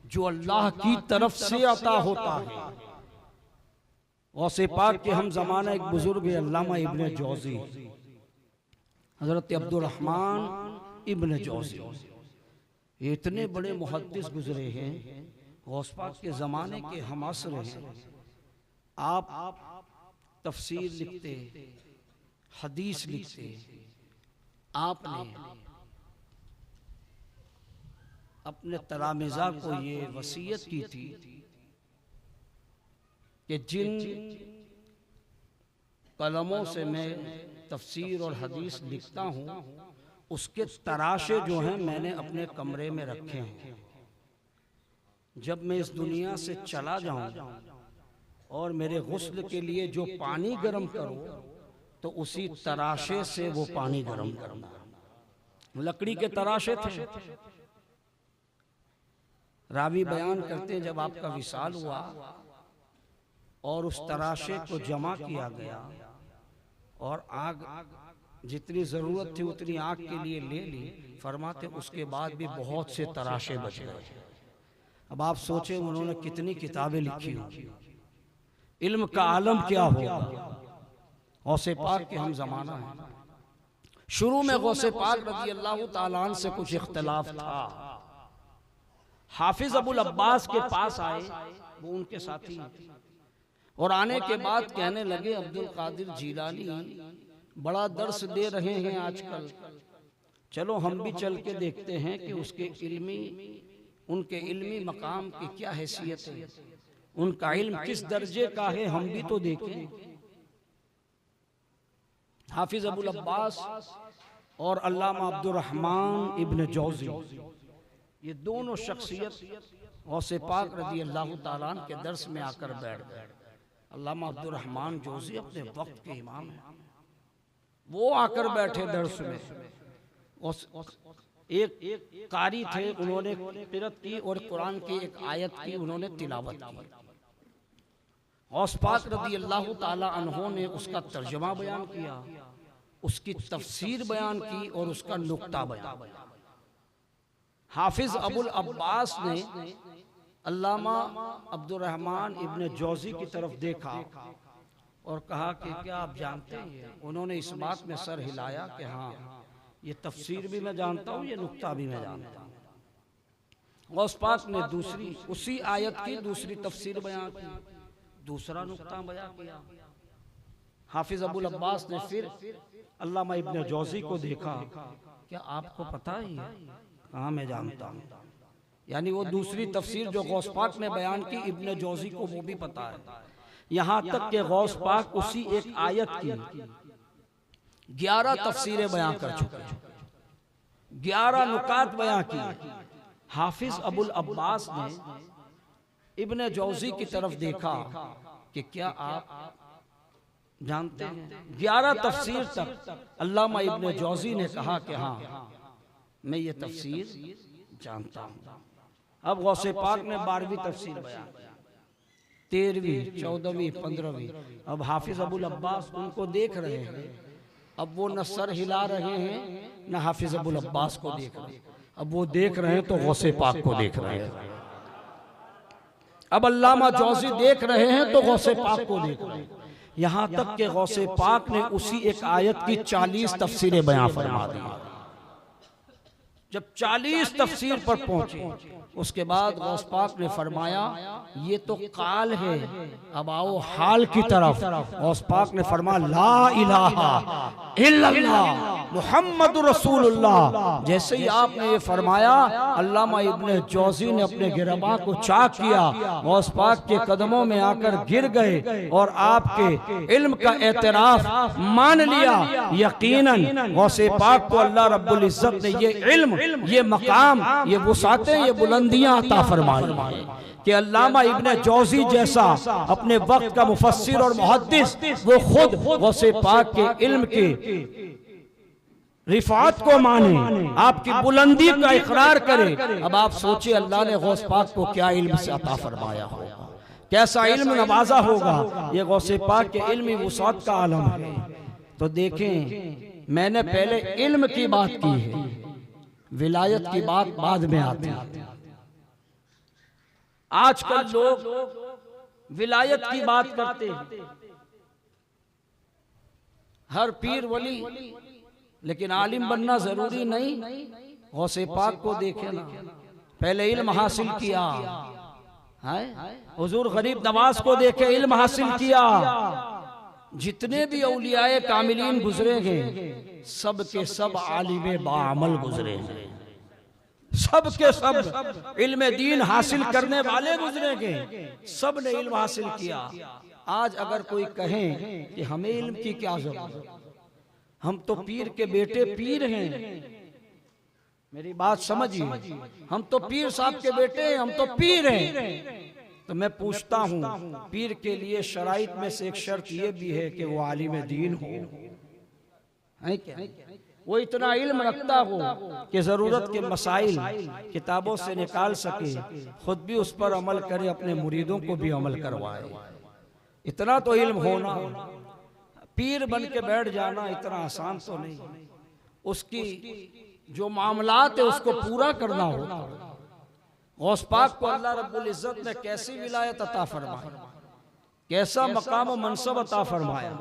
जो अल्लाह की तरफ से अता होता है। गौसे पाक के हम जमाना एक बुजुर्ग है अल्लामा इब्ने जौजी, हजरत अब्दुल रहमान इब्ने जौजी, ये इतने बड़े मुहद्दिस गुजरे हैं, गौस पाक के जमाने के हम असर हैं। आप तफसीर लिखते, हदीस लिखते, आपने अपने तलामिज़ा को ये वसीयत की थी कि जिन कलमों से मैं तफसीर और हदीस लिखता हूँ उसके तराशे जो हैं मैंने अपने कमरे में रखे हैं। जब मैं इस दुनिया से चला जाऊं और मेरे गुस्ल के लिए जो पानी गर्म करूं तो उसी तराशे से वो पानी गर्म करूंगा। लकड़ी के तराशे थे। रावी बयान करते हैं जब आपका विसाल हुआ और उस तराशे को जमा किया गया और आग जितनी जरूरत थी उतनी आग के लिए ले ली, फरमाते उसके बाद भी बहुत से तराशे बच गए। अब आप सोचें उन्होंने कितनी किताबें लिखी होंगी, इल्म का आलम क्या होगा। गौसे पाक के हम जमाना है। शुरू में गौसे पाक रज़ी अल्लाह ताला अन्हु से कुछ इख्तिलाफ था। हाफिज अबुल अब्बास के पास आए, वो उनके साथी, और आने के बाद कहने लगे अब्दुल कादिर जीलानी बड़ा दर्स दे रहे हैं आजकल, चलो हम भी चल के देखते हैं कि उनके इल्मी मकाम की क्या हैसियत है, उनका इल्म किस दर्जे का है, हम भी तो देखें। हाफिज अबुल अब्बास और अल्लामा अब्दुल रहमान इब्न जौजी, ये दोनों शख्सियत गौसे पाक रज़ी अल्लाह ताला अन्हु के दर्स में आकर बैठ गए। अल्लामा अब्दुल रहमान जौजी अपने वक्त के इमाम हैं, वो आकर बैठे दर्स में। एक कारी थे, उन्होंने क़िरात की और कुरान की एक आयत की उन्होंने तिलावत की। गौस पाक रज़ी अल्लाह ताला अन्हु ने उसका तर्जुमा बयान किया, उसकी तफसीर बयान की और उसका नुक्ता बयान। हाफिज अबुल अब्बास ने अल्लामा अब्दुल रहमान इब्न जौजी की तरफ देखा और कहा कि क्या आप जानते हैं? उन्होंने इस बात में सर हिलाया कि हाँ, ये तफसीर भी मैं जानता हूँ, ये नुक्ता भी मैं जानता हूँ। गौस पाक ने दूसरी उसी आयत की दूसरी तफसीर बयान की, दूसरा नुक्ता बयान किया। हाफिज अबुल अब्बास ने फिर अल्लामा इब्न जौजी को देखा, क्या आपको पता ही है? कहाँ मैं जानता हूँ। यानी वो दूसरी तफसीर जो गौस पाक ने बयान की इब्न जौजी को वो भी पता है। यहाँ तक कि गौस पाक उसी एक आयत की 11 तफसीरें बयां कर चुके हैं, 11 नुकात बयां किए। हाफिज अबुल अब्बास ने इब्ने जौजी की तरफ देखा कि क्या आप जानते हैं 11 तफसीर तक अल्लामा इब्ने जौजी ने कहा कि हाँ मैं ये तफसीर जानता हूँ। अब गौसे पाक ने 12वीं तफसीर बयान, 13वीं, 14वीं, 15वीं। अब हाफिज अबुल अब्बास उनको देख रहे हैं, अब वो न सर हिला रहे हैं न हाफिज अबुल अब्बास को देख रहे हैं, अब वो देख रहे हैं तो गौसे पाक को देख रहे हैं। अब अल्लामा जौजी देख रहे हैं तो गौसे पाक को देख रहे हैं। यहां तक कि गौसे पाक ने उसी एक आयत की 40 तफसीरें बयां फरमा दी। जब 40 तफसीर पर पहुंचे उसके बाद गौस पाक ने फरमाया ये तो काल है, अब आओ हाल की तरफ। गौस पाक ने फरमाया ला इलाहा इल्लल्लाह मुहम्मदुर रसूलुल्लाह। जैसे ही आपने ये फरमाया अल्लामा इब्ने जौजी ने अपने गिरबा को चाक किया, गौस पाक के कदमों में आकर गिर गए और आपके इल्म का एतराफ मान लिया। यकीनन गौसे पाक को अल्लाह रब्बुल इज्जत ने ये इल्म, ये मकाम, ये वुसातें, ये बुलंदियां अता फरमाई कि अल्लामा इब्ने जौजी जैसा अपने वक्त का मुफस्सिर और मुहद्दिस वो खुद गौसे पाक के इल्म के रिफात को माने, आपकी बुलंदी का इकरार करे। अब आप सोचिए अल्लाह ने गौस पाक को क्या इल्म से अता फरमाया होगा, कैसा इल्म नवाजा होगा। ये गौसे पाक के इल्मी वुसात का आलम है। तो देखें मैंने पहले इल्म की बात की है, विलायत की बात बाद में आती है। आजकल लोग विलायत की बात करते हैं, हर पीर वली, लेकिन आलिम बनना जरूरी नहीं। गौसे पाक को देखे ना, पहले इल्म हासिल किया है। हुजूर गरीब नवाज को देखे इल्म हासिल किया। जितने भी औलियाए कामिलीन गुजरे हैं सब के सब आलिम बाअमल गुजरे हैं, सब के सब इल्म दीन हासिल करने वाले गुजरे हैं, सब ने इल्म हासिल किया। आज अगर कोई कहे कि हमें इल्म की क्या जरूरत, हम तो पीर के बेटे पीर हैं, मेरी बात समझिए, हम तो पीर साहब के बेटे हैं, हम तो पीर हैं। तो मैं पूछता हूं पीर के लिए शराइत में से एक शर्त यह भी है कि वो आलिम दीन हो, है क्या? वो इतना इल्म रखता हो कि जरूरत के मसाइल किताबों से निकाल सके, खुद भी उस पर अमल करे, अपने मुरीदों को भी अमल करवाए। इतना तो इल्म होना। पीर बन के बैठ जाना इतना आसान तो नहीं, उसकी जो मामलात है उसको पूरा करना होता। गौस पाक को अल्लाह रब्बुल इज्जत ने कैसी विलायत अता फरमाई, कैसा मकाम व मनसब अता फरमाया।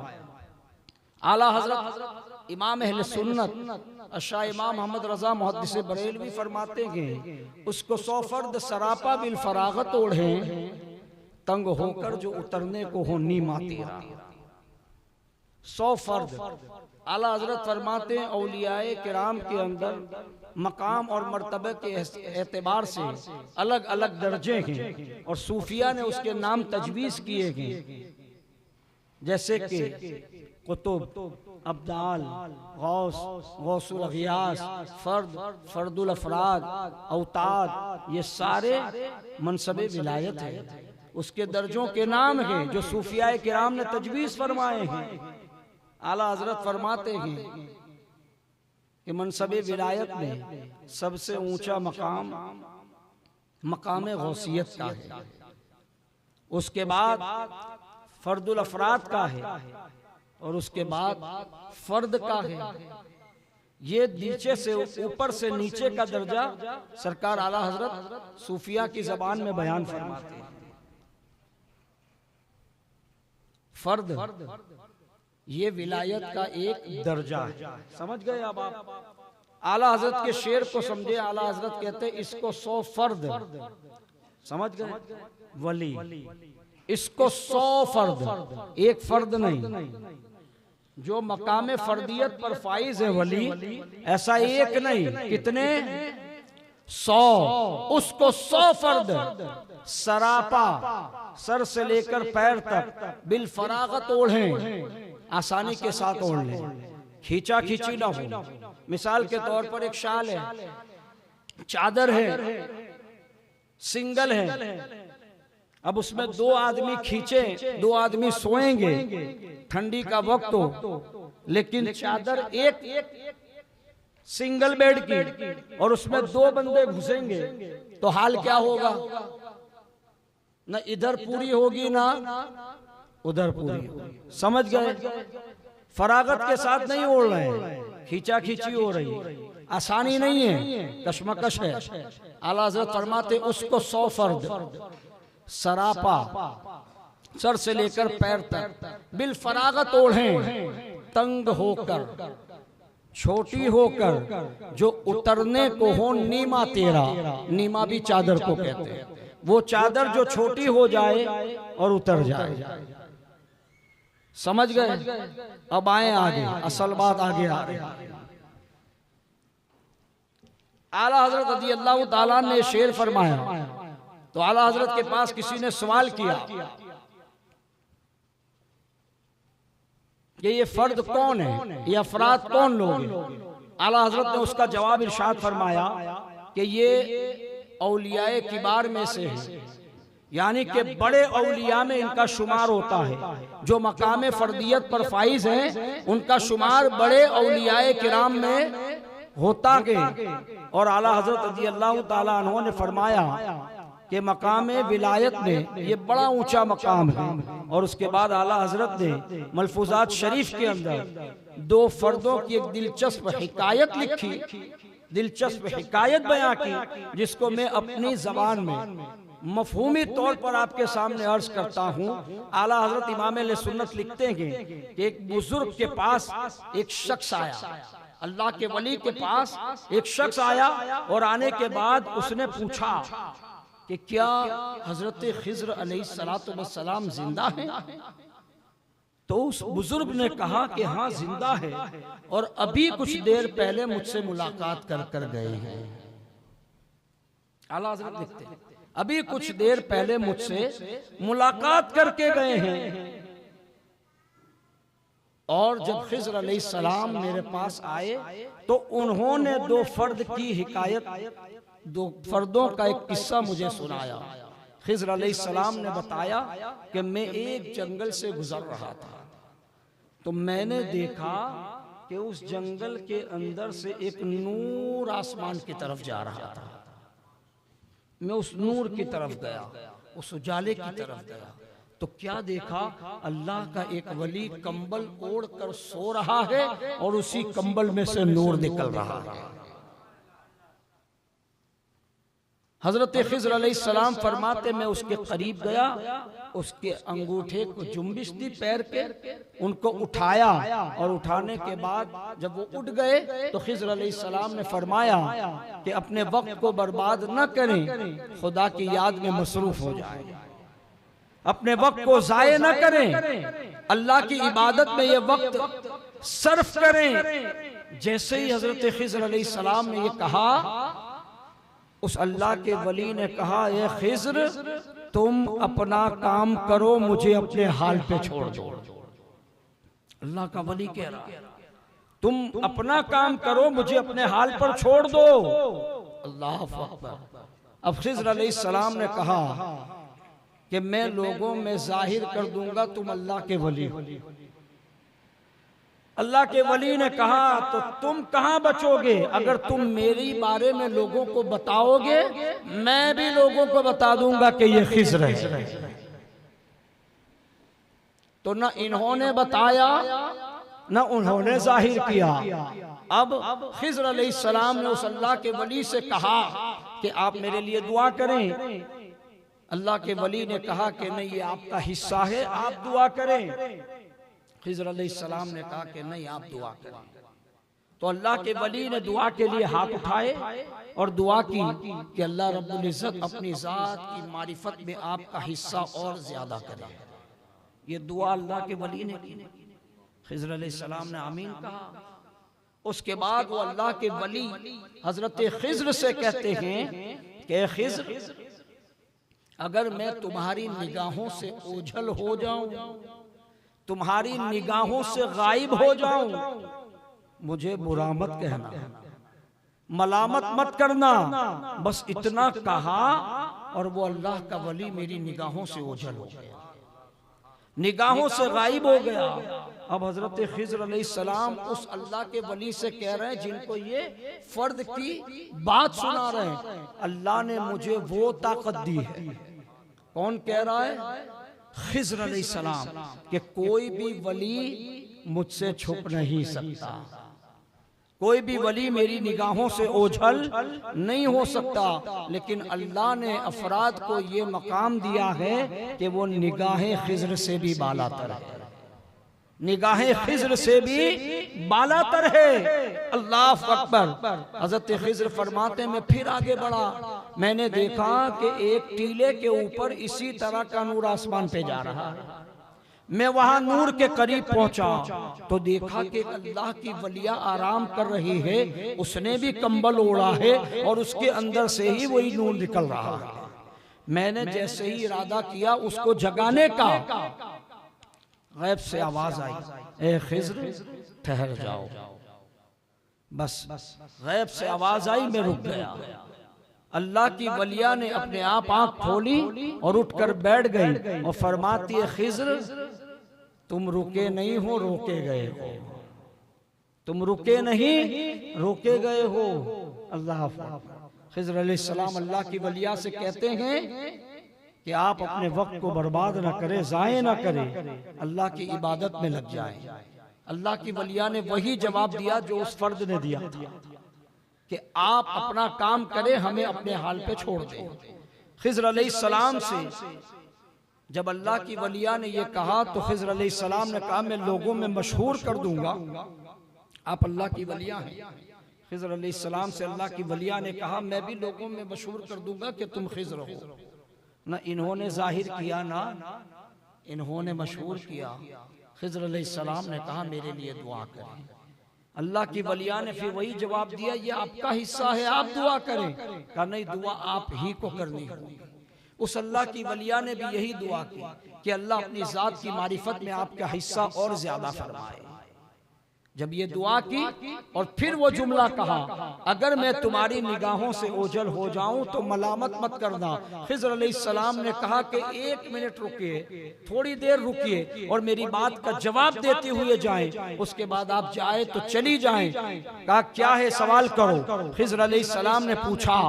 आला हजरत इमाम अहले सुन्नत अशा इमाम मोहम्मद रजा मुहद्दिस बरेलवी फरमाते हैं उसको 100 फर्द सरापा बिल फरागत ओढ़े, तंग होकर जो उतरने को हो नीमा तेरा। 100 फर्द। आला हजरत फरमाते हैं औलियाए किराम के अंदर मकाम और मर्तबे के एतबार से अलग अलग दर्जे हैं और सूफिया ने उसके नाम तजवीज़ किए हैं, जैसे कि कुतुब, अब्दाल, गौस, गौसुल अगियास, फर्द, फर्दुल अफराद, औताद, ये सारे मनसबे विलायत है, उसके दर्जों के नाम हैं जो सूफिया किराम ने तजवीज़ फरमाए हैं। आला हजरत फरमाते हैं कि मनसबे विलायत में सबसे ऊंचा मकाम मकाम गौसियत का है, उसके बाद फर्दुल अफराद का है और उसके बाद फर्द का है। ये नीचे से ऊपर से नीचे का दर्जा सरकार आला हजरत सूफिया की जबान में बयान फरमाते हैं। फर्द ये विलायत का एक दर्जा है, समझ गए? अब आप आला हजरत के शेर को समझे। आला हजरत कहते हैं इसको 100 फर्द, समझ गए? वली, इसको 100 फर्द, एक फर्द नहीं। जो मकाम फर्दियत पर फाइज है वली, ऐसा एक नहीं, कितने? 100। उसको 100 फर्द सरापा, सर से लेकर पैर तक बिल फरागत ओढ़े, आसानी के साथ ओढ़ लें। खींचा खींची ना हो। मिसाल के तौर पर एक शाल है, चादर है, सिंगल है, अब उसमें दो आदमी खींचे, दो आदमी सोएंगे, ठंडी का वक्त हो, लेकिन चादर एक सिंगल बेड की और उसमें दो बंदे घुसेंगे तो हाल क्या होगा? ना इधर पूरी होगी ना उधर पूरी होगी। समझ गए? फरागत के साथ नहीं ओढ़ रहे हैं, खींचा खींची हो रही है, आसानी नहीं है, कशमकश है। आला हज़रत फरमाते उसको 100 फर्द सरापा सर से लेकर पैर तक बिल फरागत ओढ़ें, तंग होकर, छोटी होकर, जो उतरने को हो नीमा तेरा, नीमा भी चादर को कहते हैं, वो चादर जो छोटी हो जाए और उतर जाए। समझ गए? अब आए आगे, असल बात आगे आ रही। आला हजरत रज़ी अल्लाह ताला ने शेर फरमाया तो आला हजरत के पास किसी ने सवाल किया कि ये फर्द कौन है, ये अफराद कौन लोग हैं? आला हजरत ने उसका जवाब इरशाद फरमाया कि ये औलियाए किबार में से है, यानी कि बड़े औलिया में इनका शुमार होता है। जो मकाम फर्दियत पर फाइज हैं उनका शुमार बड़े औलियाए किराम में होता है। और आला हजरत रज़ी अल्लाह ताला अन्हु ने फरमाया कि मकाम विलायत में ये बड़ा ऊंचा मकाम है। और उसके बाद आला हजरत ने मलफूजात शरीफ के अंदर दो फर्दों की एक दिलचस्प हिकायत लिखी, दिलचस्प हिकायत बयां की, जिसको मैं अपनी जबान में मफहूमी तौर पर आपके सामने अर्ज करता हूँ। आला हजरत इमाम अहले सुन्नत लिखते हैं कि एक बुजुर्ग के पास एक शख्स आया, अल्लाह के वली के पास एक शख्स आया और आने के बाद उसने पूछा कि क्या हजरत खिज़्र अलैहिस्सलाम जिंदा है? तो उस बुजुर्ग ने कहा कि हाँ जिंदा है और अभी कुछ देर पहले मुझसे मुलाकात कर गए हैं। आला हजरत लिखते हैं अभी कुछ देर पहले मुझसे मुलाकात करके गए हैं। और जब खिज़्र अलैहिस्सलाम मेरे पास आए तो उन्होंने दो फर्द की हिकायत, दो फर्दों का एक किस्सा मुझे सुनाया। खिज़्र अलैहिस्सलाम ने बताया कि मैं एक जंगल से गुजर रहा था तो मैंने देखा कि उस जंगल के अंदर से एक नूर आसमान की तरफ जा रहा था। मैं उस नूर की तरफ गया, उस उजाले की तरफ गया तो क्या देखा, अल्लाह का एक वली कंबल ओढ़ कर सो रहा है और उसी कंबल में से नूर निकल रहा है। हजरत खिज़्र अलैहिस्सलाम फरमाते मैं उसके करीब गया, उसके अंगूठे को जुम्बिश दी पैर के, उनको उठाया और उठाने के बाद जब वो उठ गए तो खिज़्र अलैहिस्सलाम ने फरमाया कि अपने वक्त को बर्बाद न करें, खुदा की याद में मसरूफ हो जाए, अपने वक्त को जाये न करें, अल्लाह की इबादत में ये वक्त सर्फ करें। जैसे ही हजरत खिज़्र अलैहिस्सलाम ने ये कहा, उस अल्लाह के वली ने कहा ये खिज़्र तुम अपना काम करो, मुझे अपने हाल पे छोड़ दो। अल्लाह का वली कह रहा है तुम अपना काम करो, मुझे अपने हाल पर छोड़ दो। अल्लाह अकबर। अब खिज़्र अलैहिस्सलाम ने कहा कि मैं लोगों में जाहिर कर दूंगा तुम अल्लाह के वली हो। अल्लाह के वली ने कहा तो तुम कहां बचोगे? अगर तुम मेरी बारे में लोगों को बताओगे मैं भी लोगों को बता दूंगा कि ये खिज़्र है। तो न इन्होंने बताया न उन्होंने जाहिर किया। अब खिज़्र अलैहिस्सलाम ने उस अल्लाह के वली से कहा कि आप मेरे लिए दुआ करें। अल्लाह के वली ने कहा कि नहीं ये आपका हिस्सा है, आप दुआ करें। खिज़्र अलैहिस्सलाम ने कहा कि नहीं आप दुआ करें। तो अल्लाह के वली ने दुआ के लिए हाथ उठाए और दुआ की कि अल्लाह रब्बुल इज़्ज़त अपनी ज़ात की मारिफत में आपका हिस्सा और ज्यादा करे। ये दुआ अल्लाह के वली ने की। खिज़्र अलैहिस्सलाम ने आमीन कहा। उसके बाद वो अल्लाह के वली हजरत खिज़्र से कहते हैं कि खिज़्र अगर मैं तुम्हारी निगाहों से ओझल हो जाऊं, तुम्हारी निगाहों से गायब हो जाऊं मुझे बुरा मत कहना, मलामत मत करना, बस इतना कहा और वो अल्लाह का वली मेरी निगाहों से ओझल हो गया, निगाहों से गायब हो गया। अब हजरत खिज़्र अलैहिस्सलाम उस अल्लाह के वली से कह रहे हैं जिनको ये फर्द की बात सुना रहे हैं, अल्लाह ने मुझे वो ताकत दी है। कौन कह रहा है? खिज़्र अलैहिस्सलाम, कि कोई भी वली मुझसे छुप नहीं सकता, कोई भी वली मेरी निगाहों से ओझल नहीं हो सकता। लेकिन अल्लाह ने अफराद को ये मकाम दिया है कि वो निगाहें खिज़्र से भी बालातर है, निगाहें खिज़्र से भी बालातर है। अल्लाह अकबर। हज़रत खिज़्र फरमाते मैं फिर आगे बढ़ा, मैंने देखा कि एक टीले के ऊपर इसी तरह का नूर आसमान पे जा रहा है। मैं वहां नूर के करीब पहुंचा तो देखा कि अल्लाह की वलिया आराम कर रही है, उसने भी कंबल ओढ़ा है और उसके अंदर से ही वही नूर निकल रहा है। मैंने जैसे ही इरादा किया उसको जगाने का, गैब से आवाज आई, ए खिज़्र ठहर जाओ। बस गैब से आवाज आई, मैं रुक गया। अल्लाह की वलिया ने अपने आप आंख खोली और उठकर बैठ गई और फरमाती है खिज़्र तुम रुके नहीं हो, रोके गए हो, तुम रुके नहीं रोके गए हो। अल्लाह। खिज़्र अलैहिस्सलाम अल्लाह की वलिया से कहते हैं कि आप अपने वक्त को बर्बाद ना करें, ज़ाये ना करें, अल्लाह की इबादत में लग जाएं। अल्लाह की वलिया ने वही जवाब दिया जो उस फर्द ने दिया था कि आप अपना काम करें, हमें अपने हाल पे छोड़ दें। खिज़्र अलैहिस्सलाम से जब अल्लाह की वलिया ने यह कहा तो खिज़्र अलैहिस्सलाम ने कहा मैं लोगों में मशहूर कर दूंगा आप अल्लाह की वलिया हैं। खिज़्र अलैहिस्सलाम से अल्लाह की वलिया ने कहा मैं भी लोगों में मशहूर कर दूंगा कि तुम खिज़्र हो। ना इन्होंने जाहिर किया ना इन्होंने मशहूर किया। खिज़्र अलैहिस्सलाम ने कहा मेरे लिए दुआ करें। अल्लाह की वलिया ने फिर वही जवाब दिया ये आपका हिस्सा है, आप दुआ करें। कहा नहीं, दुआ आप ही को करनी होगी। उस अल्लाह की वलिया ने भी यही दुआ की कि अल्लाह अपनी ज़ात की मारिफत में आपका हिस्सा और ज्यादा फरमाए। जब ये दुआ की और फिर वो जुमला कहा अगर मैं तुम्हारी निगाहों से ओझल हो जाऊं तो मलामत मत करना। खिज़्र अलैहिस्सलाम ने कहा कि 1 मिनट रुकिए, थोड़ी देर रुकिए और मेरी बात का जवाब देते हुए जाएं, उसके बाद आप जाए तो चली जाएं। कहा क्या है, सवाल करो। खिज़्र अलैहिस्सलाम ने पूछा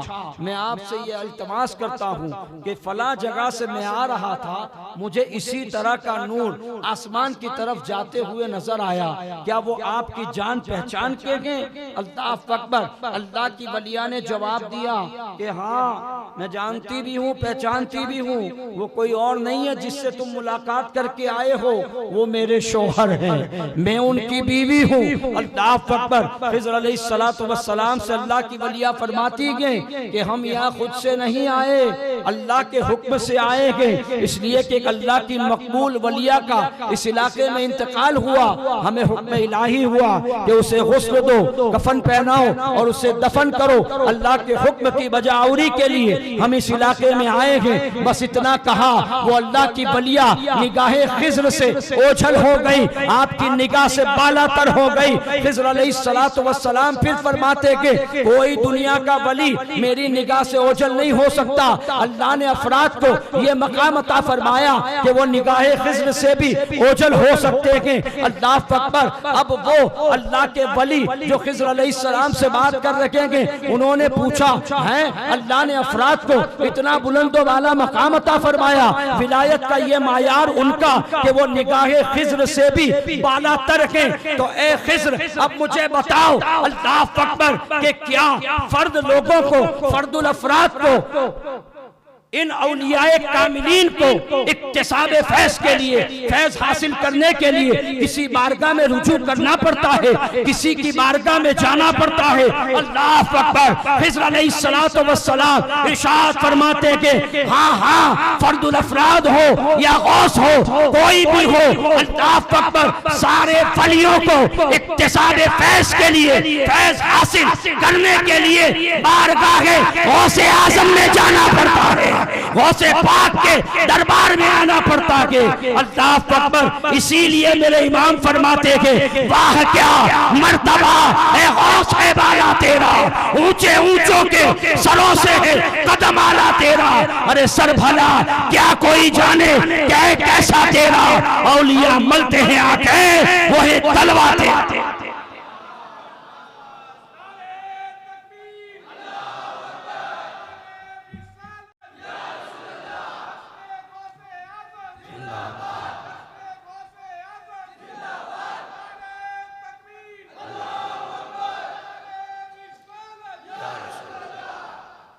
मैं आपसे ये इल्तिमास करता हूँ कि फला जगह से मैं आ रहा था, मुझे इसी तरह का नूर आसमान की तरफ जाते हुए नजर आया, क्या वो आपकी जान पहचान के गए? अल्लाह अकबर। अल्लाह की वलिया ने जवाब दिया कि हाँ मैं जानती भी हूँ, पहचानती भी हूँ, वो कोई और नहीं है जिससे तुम मुलाकात करके आए हो, वो मेरे शौहर हैं, मैं उनकी बीवी हूँ। अल्लाह अकबर। खिज़्र अलैहिस्सलातु वस्सलाम से अल्लाह की वलिया फरमाती गई कि हम यहाँ खुद से नहीं आए, अल्लाह के हुक्म से आएंगे, इसलिए कि अल्लाह की मकबूल वलिया का इस इलाके में इंतकाल हुआ, हमें हुक्म इलाही हुआ कि उसे गुस्ल दो, कफन पहनाओ और उसे दफन करो। अल्लाह के हुक्म की बजावरी के लिए हम इस इलाके में आएंगे। बस इतना कहा, वो अल्लाह की वलिया निगाहे खिज़्र से ओझल हो गई, आपकी निगाह से बालातर हो गई। खिज़्र अलैहिस्सलातु वस्सलाम फिर फरमाते कि कोई दुनिया का वली मेरी निगाह से ओझल नहीं हो सकता। अल्लाह ने अफराद को ये मकाम अता फरमाया कि वो निगाहे खिज़्र से भी ओझल हो सकते हैं। अल्लाह अकबर। अब वो अल्लाह के वली जो खिज़्र अलैहिस्सलाम से बात कर रखे हैं, उन्होंने पूछा है अल्लाह ने अफराद को इतना बुलंदो वाला मकाम अता फरमाया, विलायत का ये मायार उनका कि वो निगाहे खिज़्र से भी बालातर हैं। तो ए खिज़्र अब मुझे बताओ अल्लाह अकबर कि क्या फर्द लोगों को, फर्दुल अफराद को, इन औलियाए कामिलीन को इक्तिसाब फैज़ के लिए, फैज़ हासिल करने के लिए किसी बारगाह में रुजू करना पड़ता है, किसी की बारगाह में जाना पड़ता है। अल्लाह अकबर। खिज़्र अलैहिस्सलातु वस्सलाम इरशाद फरमाते कि हाँ हाँ फर्दुल अफराद हो या गौस हो, कोई भी हो, अल्लाह अकबर, सारे वलियों को इक्तिसाब फैज़ के लिए, फैज़ हासिल करने के लिए बारगाह गौसे आज़म में जाना पड़ता है। गौसे पाक के दरबार में आना पड़ता है। अल्लाह अकबर। इसीलिए मेरे इमाम फरमाते थे वाह क्या मर्तबा है गौसे बाला तेरा, ऊंचे ऊंचों के सरों से है कदम आला तेरा। अरे सर भला क्या कोई जाने क्या कैसा तेरा, औलिया मलते हैं आके वो है तलवा तेरा।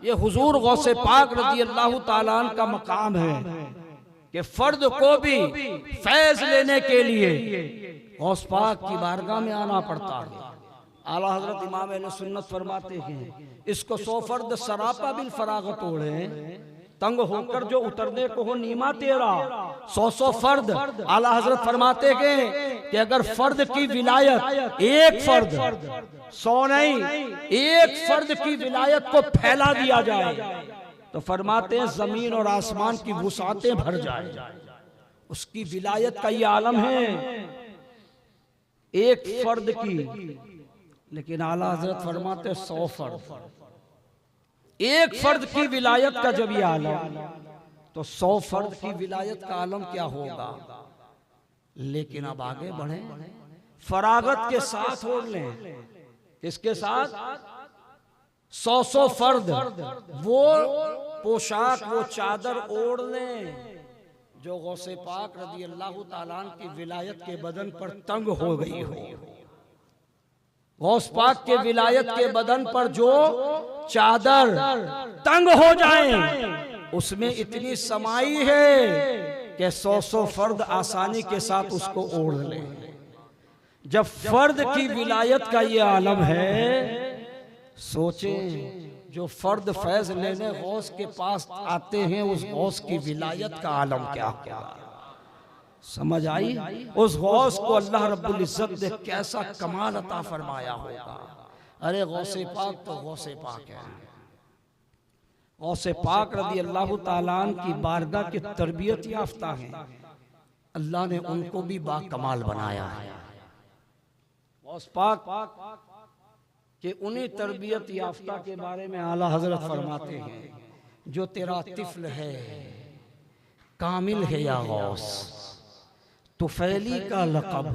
ये हुजूर गौसे पाक रज़ी अल्लाह ताला अन्हु का मकाम है कि फर्द को भी फैज लेने के लिए गौस पाक की बारगाह में आना पड़ता है। आला हजरत इमाम अहले सुन्नत फरमाते हैं इसको 100 फर्द सरापा बिल फरागत ओढ़े, तंग होकर जो उतरने को हो नीमा तेरा। 100 फर्द आला हजरत फरमाते हैं कि अगर फर्द की विलायत एक फर्द 100 नहीं एक फर्द की विलायत को फैला दिया जाए तो फरमाते हैं जमीन और आसमान की वुसातें भर जाए। उसकी विलायत का ये आलम है एक फर्द की, लेकिन आला हजरत फरमाते हैं 100 फर्द। एक फर्द की विलायत का जब ये आलम तो 100 फर्द की विलायत का आलम क्या होगा। लेकिन अब आगे बढ़े, फरागत के साथ ओढ़ लें। इसके साथ 100 फर्द वो पोशाक वो चादर ओढ़ लें जो गौसे पाक रज़ी अल्लाह ताला अन्हु की विलायत के बदन पर तंग हो गई हो। गौस पाक के विलायत के बदन पर जो चादर तंग हो जाए उसमें इतनी समाई है कि 100 फर्द आसानी के साथ उसको ओढ़ ले। जब फर्द की विलायत का ये आलम है, सोचें जो फर्द फैज लेने गौस के पास आते हैं उस गौस की विलायत का आलम क्या क्या। समझ आई? उस गौस को अल्लाह रब्बुल इज्जत ने कैसा कमाल अता फरमाया होगा। अरे गौसे पाक तो गौसे पाक है। गौसे पाक रज़ी अल्लाह ताला अन्हु की बारगाह की तरबियत याफ्ता है, अल्लाह ने उनको भी बाकमाल बनाया है। गौस पाक कि उन्हीं तरबियत याफ्ता के बारे में आला हजरत फरमाते हैं जो तेरा तिफल है कामिल है या गौस, तुफैली का लक़ब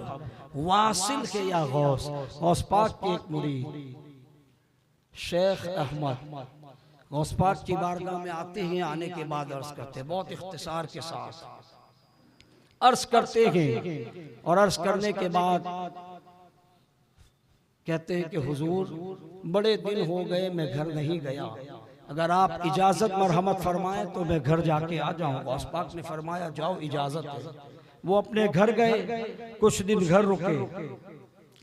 वासिल है या गौस। गौस पाक के एक मुरीद शेख अहमद गौस पाक की बारगाह में आते हैं। आने के बाद अर्ज करते हैं, बहुत इख्तिसार के साथ अर्ज करते हैं और अर्ज करने के बाद कहते हैं कि हुजूर बड़े दिन हो गए मैं घर नहीं गया, अगर आप इजाजत मरहमत फरमाएं तो मैं घर जाके आ जाऊं। गौस पाक ने फरमाया जाओ इजाजत है। वो अपने घर गए, कुछ दिन घर रुके,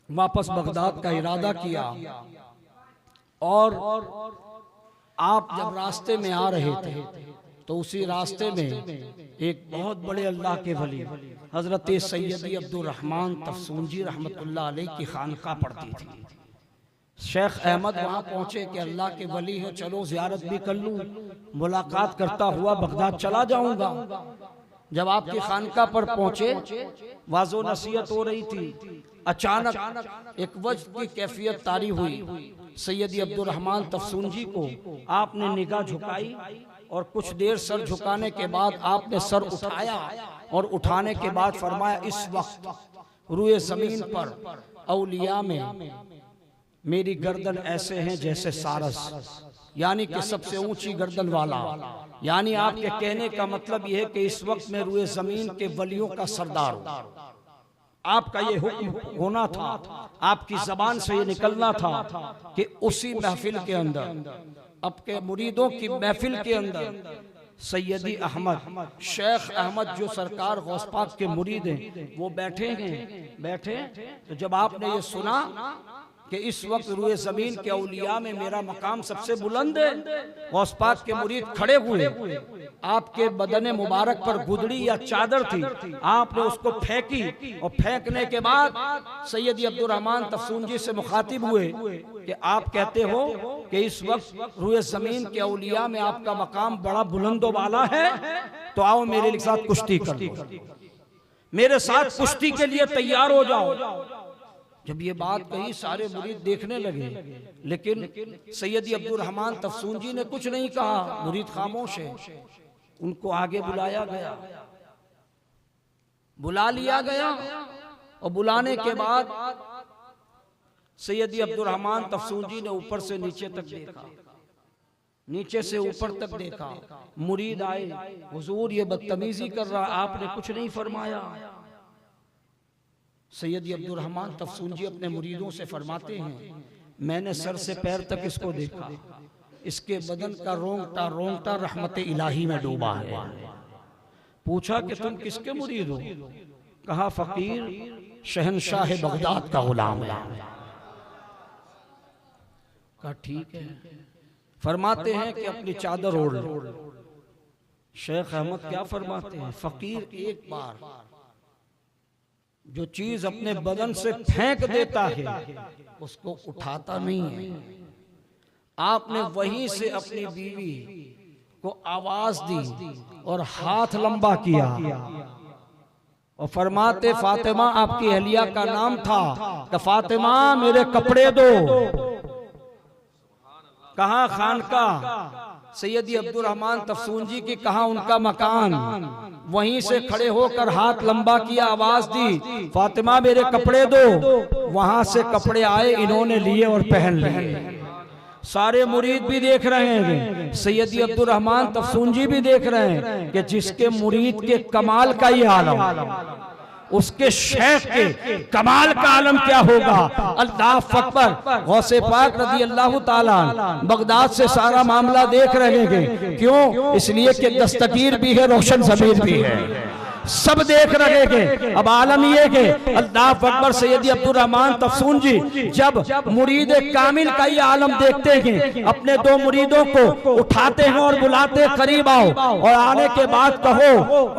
वापस बगदाद का इरादा किया और आप जब रास्ते में आ रहे थे तो उसी रास्ते में एक बहुत बड़े अल्लाह के वली हजरत सैयदी अब्दुल रहमान तफसूंजी रहमतुल्लाह अलैह की खानका पड़ती थी। शेख अहमद वहाँ पहुँचे कि अल्लाह के वली है, चलो जियारत भी कर लूँ, मुलाकात करता हुआ बगदाद चला जाऊँगा। जब आपकी खानका पर पहुँचे वाजो नसीहत हो रही थी, अचानक एक वज्द की कैफियत तारी हुई। सैयदी अब्दुल रहमान तफसूंजी को आपने निगाह झुकाई और कुछ देर सर झुकाने के बाद आपने सर उठाया और उठाने के बाद फरमाया इस वक्त रुए जमीन पर औलिया में मेरी गर्दन ऐसे हैं जैसे सारस, यानी कि सबसे ऊंची गर्दन वाला। यानी आपके कहने का मतलब यह है कि इस वक्त में रुए जमीन के वलियों का सरदार हूं। आपका ये हुक्म होना था, आपकी जबान से ये निकलना था कि उसी महफिल के अंदर, आपके मुरीदों की महफिल के अंदर सैयदी अहमद शेख अहमद जो सरकार गौस पाक के मुरीद हैं वो बैठे हैं। बैठे तो जब आपने ये सुना कि इस वक्त रुए जमीन के औलिया में मेरा मकाम सबसे बुलंद है, गौस पाक के मुरीद खड़े हुए, आपके बदन मुबारक पर गुदड़ी या चादर थी, आपने उसको फेंकी और फेंकने के बाद सैयदी अब्दुल रहमान तफसूंजी से मुखातिब हुए कि आप कहते हो कि इस वक्त रुए जमीन के औलिया में आपका मकाम बड़ा बुलंदो वाला है, तो आओ मेरे साथ कुश्ती कर लो, मेरे साथ कुश्ती के लिए तैयार हो जाओ। जब ये बात कही सारे मुरीद देखने लगे, लेकिन सैयदी अब्दुल रहमान तफसून जी ने कुछ नहीं कहा, मुरीद खामोश है। उनको आगे बुलाया गया, बुला लिया गया, और बुलाने के बाद सैयदी अब्दुल रहमान तफसून जी ने ऊपर से नीचे तक देखा, नीचे से ऊपर तक देखा। मुरीद आए, हुजूर ये बदतमीजी कर रहा, आपने कुछ नहीं फरमाया। सैयदी अब्दुल रहमान तफसून जी अपने मुरीदों से फरमाते हैं, मैंने सर से पैर तक इसको देखा, इसके बदन का रोंगटा रोंगटा रहमत इलाही में डूबा है। पूछा कि तुम किसके मुरीद हो? कहा फकीर शहनशाह बगदाद का गुलाम है। कहा ठीक है। फरमाते हैं कि अपनी चादर ओढ़ लो। शेख अहमद क्या फरमाते हैं, फकीर एक बार जो चीज अपने बदन से फेंक देता है उसको उठाता नहीं है। आपने वहीं से अपनी बीवी को आवाज दी और हाथ लंबा किया, और फरमाते फातिमा, आपकी अहलिया का नाम था, कि फातिमा मेरे कपड़े दो। कहा खानका सैयदी अब्दुल रहमान तफसून जी की, कहा उनका मकान। वहीं से खड़े होकर हाथ लंबा किया, आवाज दी, फातिमा मेरे कपड़े दो। वहां से कपड़े आए, इन्होंने लिए और पहन लिए। सारे मुरीद भी देख रहे हैं, सैयदी अब्दुल रहमान तफसून जी भी देख रहे हैं कि जिसके मुरीद के कमाल का ये आलम, उसके शेख के कमाल का आलम क्या होगा। अल्लाह अकबर। गौसे पाक रज़ी अल्लाह ताला बगदाद से सारा मामला देख रहे हैं। क्यों? इसलिए कि दस्तगीर भी है, रोशन ज़मीर भी है, सब देख रहे हैं। अब आलम ये कि अल्लाह अकबर, सैयदी अब्दुल रहमान तफसून जी जब मुरीद कामिल का ये आलम देखते हैं, अपने दो मुरीदों को उठाते हैं और बुलाते करीब आओ, और आने के बाद कहो,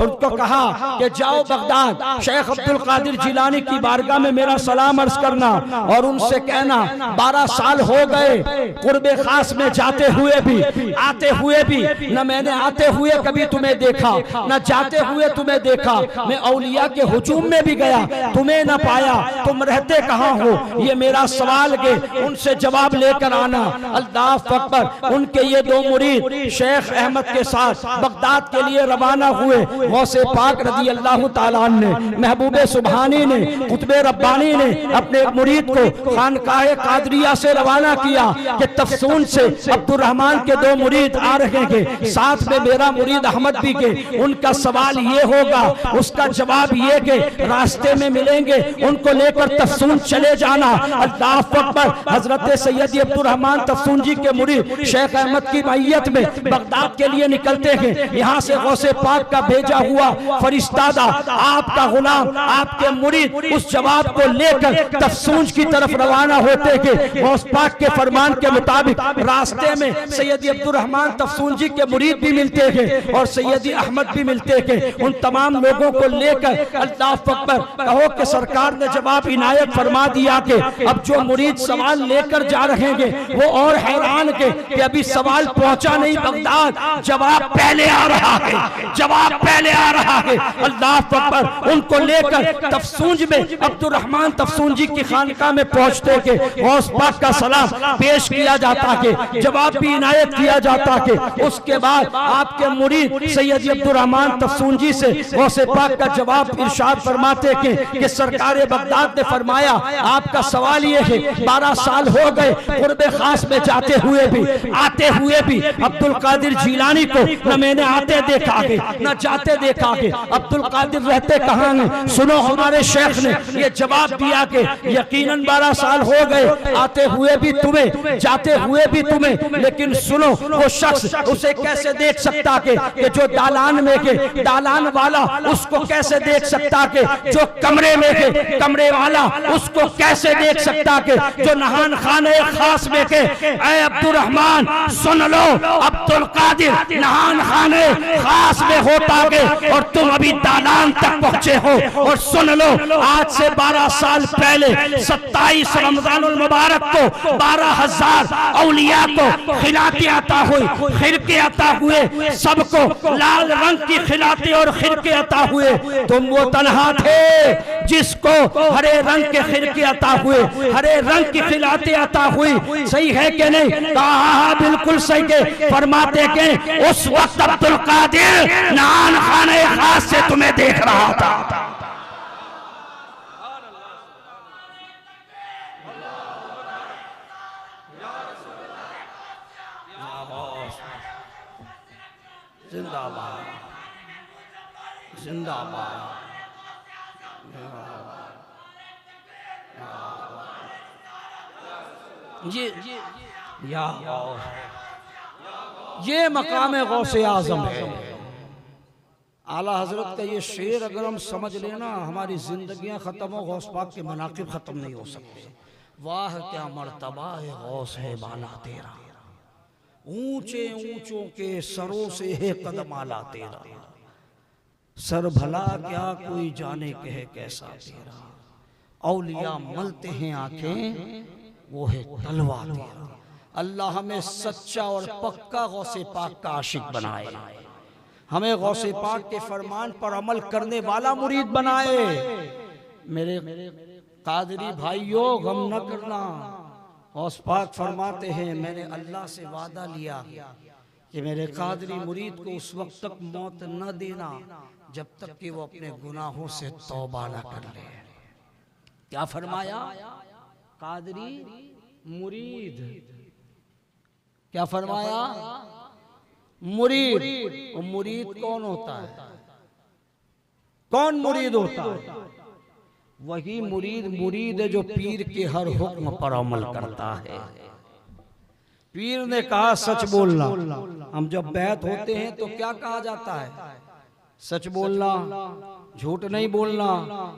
उनको कहा कि जाओ बगदाद शेख अब्दुल कादिर जिलानी की बारगाह में मेरा सलाम अर्ज करना, और उनसे कहना 12 साल हो गए कुर्बे खास में जाते हुए भी, आते हुए भी, न मैंने आते हुए कभी तुम्हें देखा, न जाते हुए तुम्हें देखा। मैं औलिया के हुजूम में भी गया, तुम्हें न पाया, तुम रहते कहाँ हो? ये मेरा सवाल के उनसे जवाब लेकर आना। अल्लाह अकबर। उनके ये दो मुरीद शेख अहमद के साथ बगदाद के लिए रवाना हुए। गौसे पाक रज़ी अल्लाह ताला ने, महबूबे सुबहानी ने, कुतबे रब्बानी ने अपने मुरीद को खानकाह कादरिया से रवाना किया कि तफसून से अब्दुल रहमान के दो मुरीद आ रहे हैं, साथ में मेरा मुरीद अहमद भी के। उनका सवाल ये होगा, उसका जवाब ये कि रास्ते में मिलेंगे, उनको लेकर तफसून चले जाना। अल्लाह अकबर। हजरत सैयदी अब्दुल रहमान तफसून जी के मुरीद शेख अहमद की मैयत में बगदाद के लिए निकलते हैं। यहाँ से गौसे पाक का भेजा हुआ फरिश्तादा, आपका गुलाम, आपके मुरीद उस जवाब को लेकर तफसून की तरफ रवाना होते हैं। गौस पाक के फरमान के मुताबिक रास्ते में सैयदी अब्दुल रहमान तफसून जी के मुरीद भी मिलते हैं और सैयदी अहमद भी मिलते हैं। उन तमाम लोगों को लेकर अल्लाह अकबर। कहो कि सरकार ने जवाब इनायत फरमा दिया कि अब जो मुरीद सवाल लेकर जा रहे हैं वो और हैरान के कि अभी सवाल पहुंचा नहीं बगदाद, जवाब पहले आ रहा है, जवाब पहले आ रहा है। अल्लाह अकबर। उनको लेकर तफसून में अब्दुल रहमान तफसून जी की खानकाह में पहुंचते के गौस पाक का सलाम पेश किया जाता है, जवाब भी इनायत किया जाता है। उसके बाद आपके मुरीद सैयदी अब्दुल रहमान तफसून जी से गौसे पाक का जवाब इरशाद फरमाते कि सरकार बगदाद ने फरमाया, आपका सवाल ये है 12 साल हो गए कुर्बे खास में जाते हुए भी, आते हुए भी अब्दुल कादिर जिलानी को न मैंने आते देखा है न जाते देखा है। अब्दुल कादिर रहते कहाँ हैं? सुनो, हमारे शेख ने ये जवाब दिया कि यकीनन 12 साल हो गए, आते हुए भी तुम्हें, जाते हुए भी तुम्हें, लेकिन सुनो वो शख्स उसे कैसे देख सकता कि जो दालान में के दालान वाला उसको कैसे देख सकता कि जो कमरे में है कमरे वाला उसको कैसे देख सकता कि जो नहान खाने खास में के ऐ अब्दुर्रहमान सुन लो, अब्दुल कादिर नहान खाने खास में होता के और तुम अभी दालान तक पहुंचे हो। और सुन लो, आज से 12 साल पहले 27 रमजानुल मुबारक को 12,000 औलिया को खिलाते अता हुई, खिरके अता हुए, सबको लाल रंग की खिलाते और खिरके अता हुए। तुम वो तन्हा थे जिसको हरे रंग के खिरके अता हुए, हरे रंग की खिलाते अता हुई। सही है कि नहीं? कहा बिल्कुल सही के फरमाते के उस वक्त अब्दुल कादिर नान खाने खास से तुम्हें देख रहा था। जिंदाबाद जिंदाबाद। ये मकाम गौसे आजम है। आला हजरत का ये शेर अगर हम समझ लेना, हमारी जिंदगियां खत्म हो, गौस पाक के मनाकिब खत्म नहीं हो सकते। वाह क्या मर्तबा है गौस है बाला तेरा, ऊंचे ऊंचों के सरों से है कदम आला तेरा। सर भला क्या कोई जाने के है कैसा तेरा, औलिया मलते हैं आंखें वो है तलवा तेरा। अल्लाह हमें सच्चा और पक्का गौसे पाक का आशिक बनाए, हमें गौसे पाक के फरमान पर अमल करने वाला मुरीद बनाए। मेरे कादरी भाइयों गम न करना, गौस पाक फरमाते हैं मैंने अल्लाह से वादा लिया कि मेरे कादरी मुरीद को उस वक्त तक मौत न देना जब तक कि वो अपने गुनाहों से तौबा न कर ले। क्या फरमाया? कादरी मुरीद, क्या फरमाया? मुरीद। और मुरीद कौन होता है? कौन मुरीद होता है? वही मुरीद है जो पीर के हर हुक्म पर अमल करता है। पीर ने कहा सच बोलना। हम जब बैत होते हैं तो क्या कहा जाता है? सच बोलना, झूठ नहीं बोलना,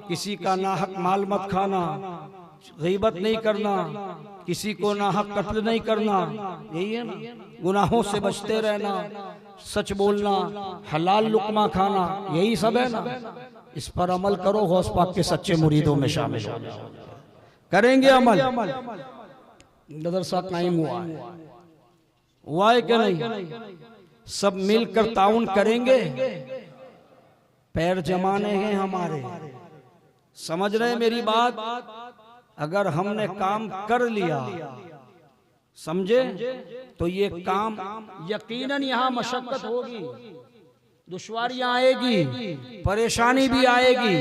किसी का नाहक माल मत खाना, गीबत नहीं करना, किसी को नाहक कत्ल नहीं करना, यही है ना। गुनाहों से बचते रहना, सच बोलना, हलाल लुकमा खाना, यही सब है ना। इस पर अमल करो, गौस पाक के सच्चे मुरीदों में शामिल हो। करेंगे अमल। मदरसा कायम हुआ है कि नहीं? सब मिलकर ताउन करेंगे। पैर जमाने हैं हमारे, समझ रहे मेरी बात? अगर हमने काम कर लिया, समझे, तो ये काम यकीनन यहाँ मशक्कत होगी, दुश्वारियां आएगी, परेशानी भी आएगी,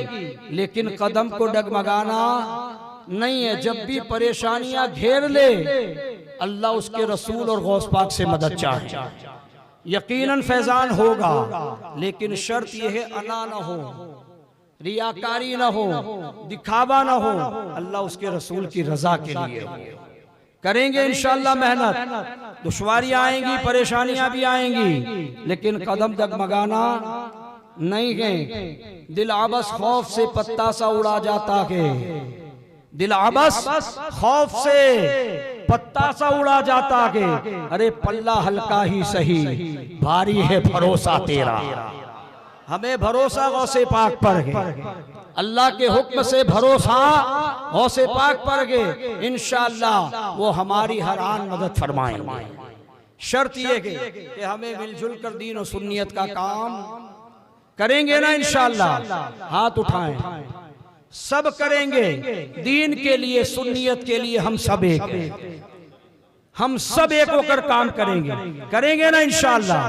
लेकिन कदम को डगमगाना नहीं है। जब भी परेशानियां घेर ले, अल्लाह उसके रसूल और गौस पाक से मदद चाहे, यकीनन फैजान होगा। लेकिन शर्त यह है अना न हो, रियाकारी न हो, दिखावा न हो, अल्लाह उसके रसूल की रजा के लिए हो। करेंगे इंशाअल्लाह मेहनत। दुश्वारियां आएंगी, परेशानियां भी आएंगी, लेकिन कदम डगमगाना नहीं है। दिल आबस खौफ से पत्ता सा उड़ा जाता है, दिल आबस खौफ से पत्ता सा उड़ा जाता है। अरे पल्ला हल्का ही सही, भारी है भरोसा तेरा। हमें भरोसा गौसे पाक पर है, अल्लाह के हुक्म से भरोसा गौसे पाक पर है। इंशाअल्लाह वो हमारी हर आन मदद फरमाएंगे। शर्त ये है कि हमें मिलजुल कर दीन और सुन्नियत का काम करेंगे ना इंशाअल्लाह। हाथ उठाएं, सब करेंगे दीन के लिए, सुन्नियत के लिए। हम सब एक, हम सब एक होकर काम करेंगे। करेंगे ना इंशाअल्लाह।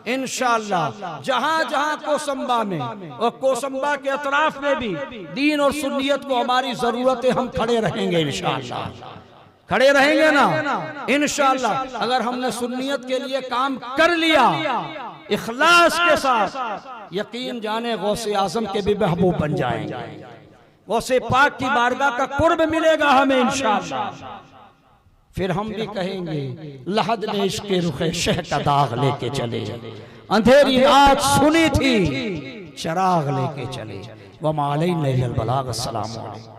इंशाअल्लाह जहां जहां कोसंबा में और कोसंबा के अतराफ में भी दीन और सुन्नियत को हमारी जरूरत है, हम खड़े रहेंगे इंशाअल्लाह। खड़े रहेंगे ना इंशाअल्लाह। अगर हमने सुन्नियत के लिए काम कर लिया इखलास के साथ, यकीन जाने गौसे आजम के भी महबूब बन जाएंगे। गौसे पाक की बारगाह का कुर्ब मिलेगा हमें इंशाअल्लाह। फिर हम भी कहेंगे लहद ने इसके रुखे शह का दाग लेके चले। अंधेरी रात सुनी थी चराग लेके चले। वमा अलैना इल्लल बलाग। अस्सलामु अलैकुम।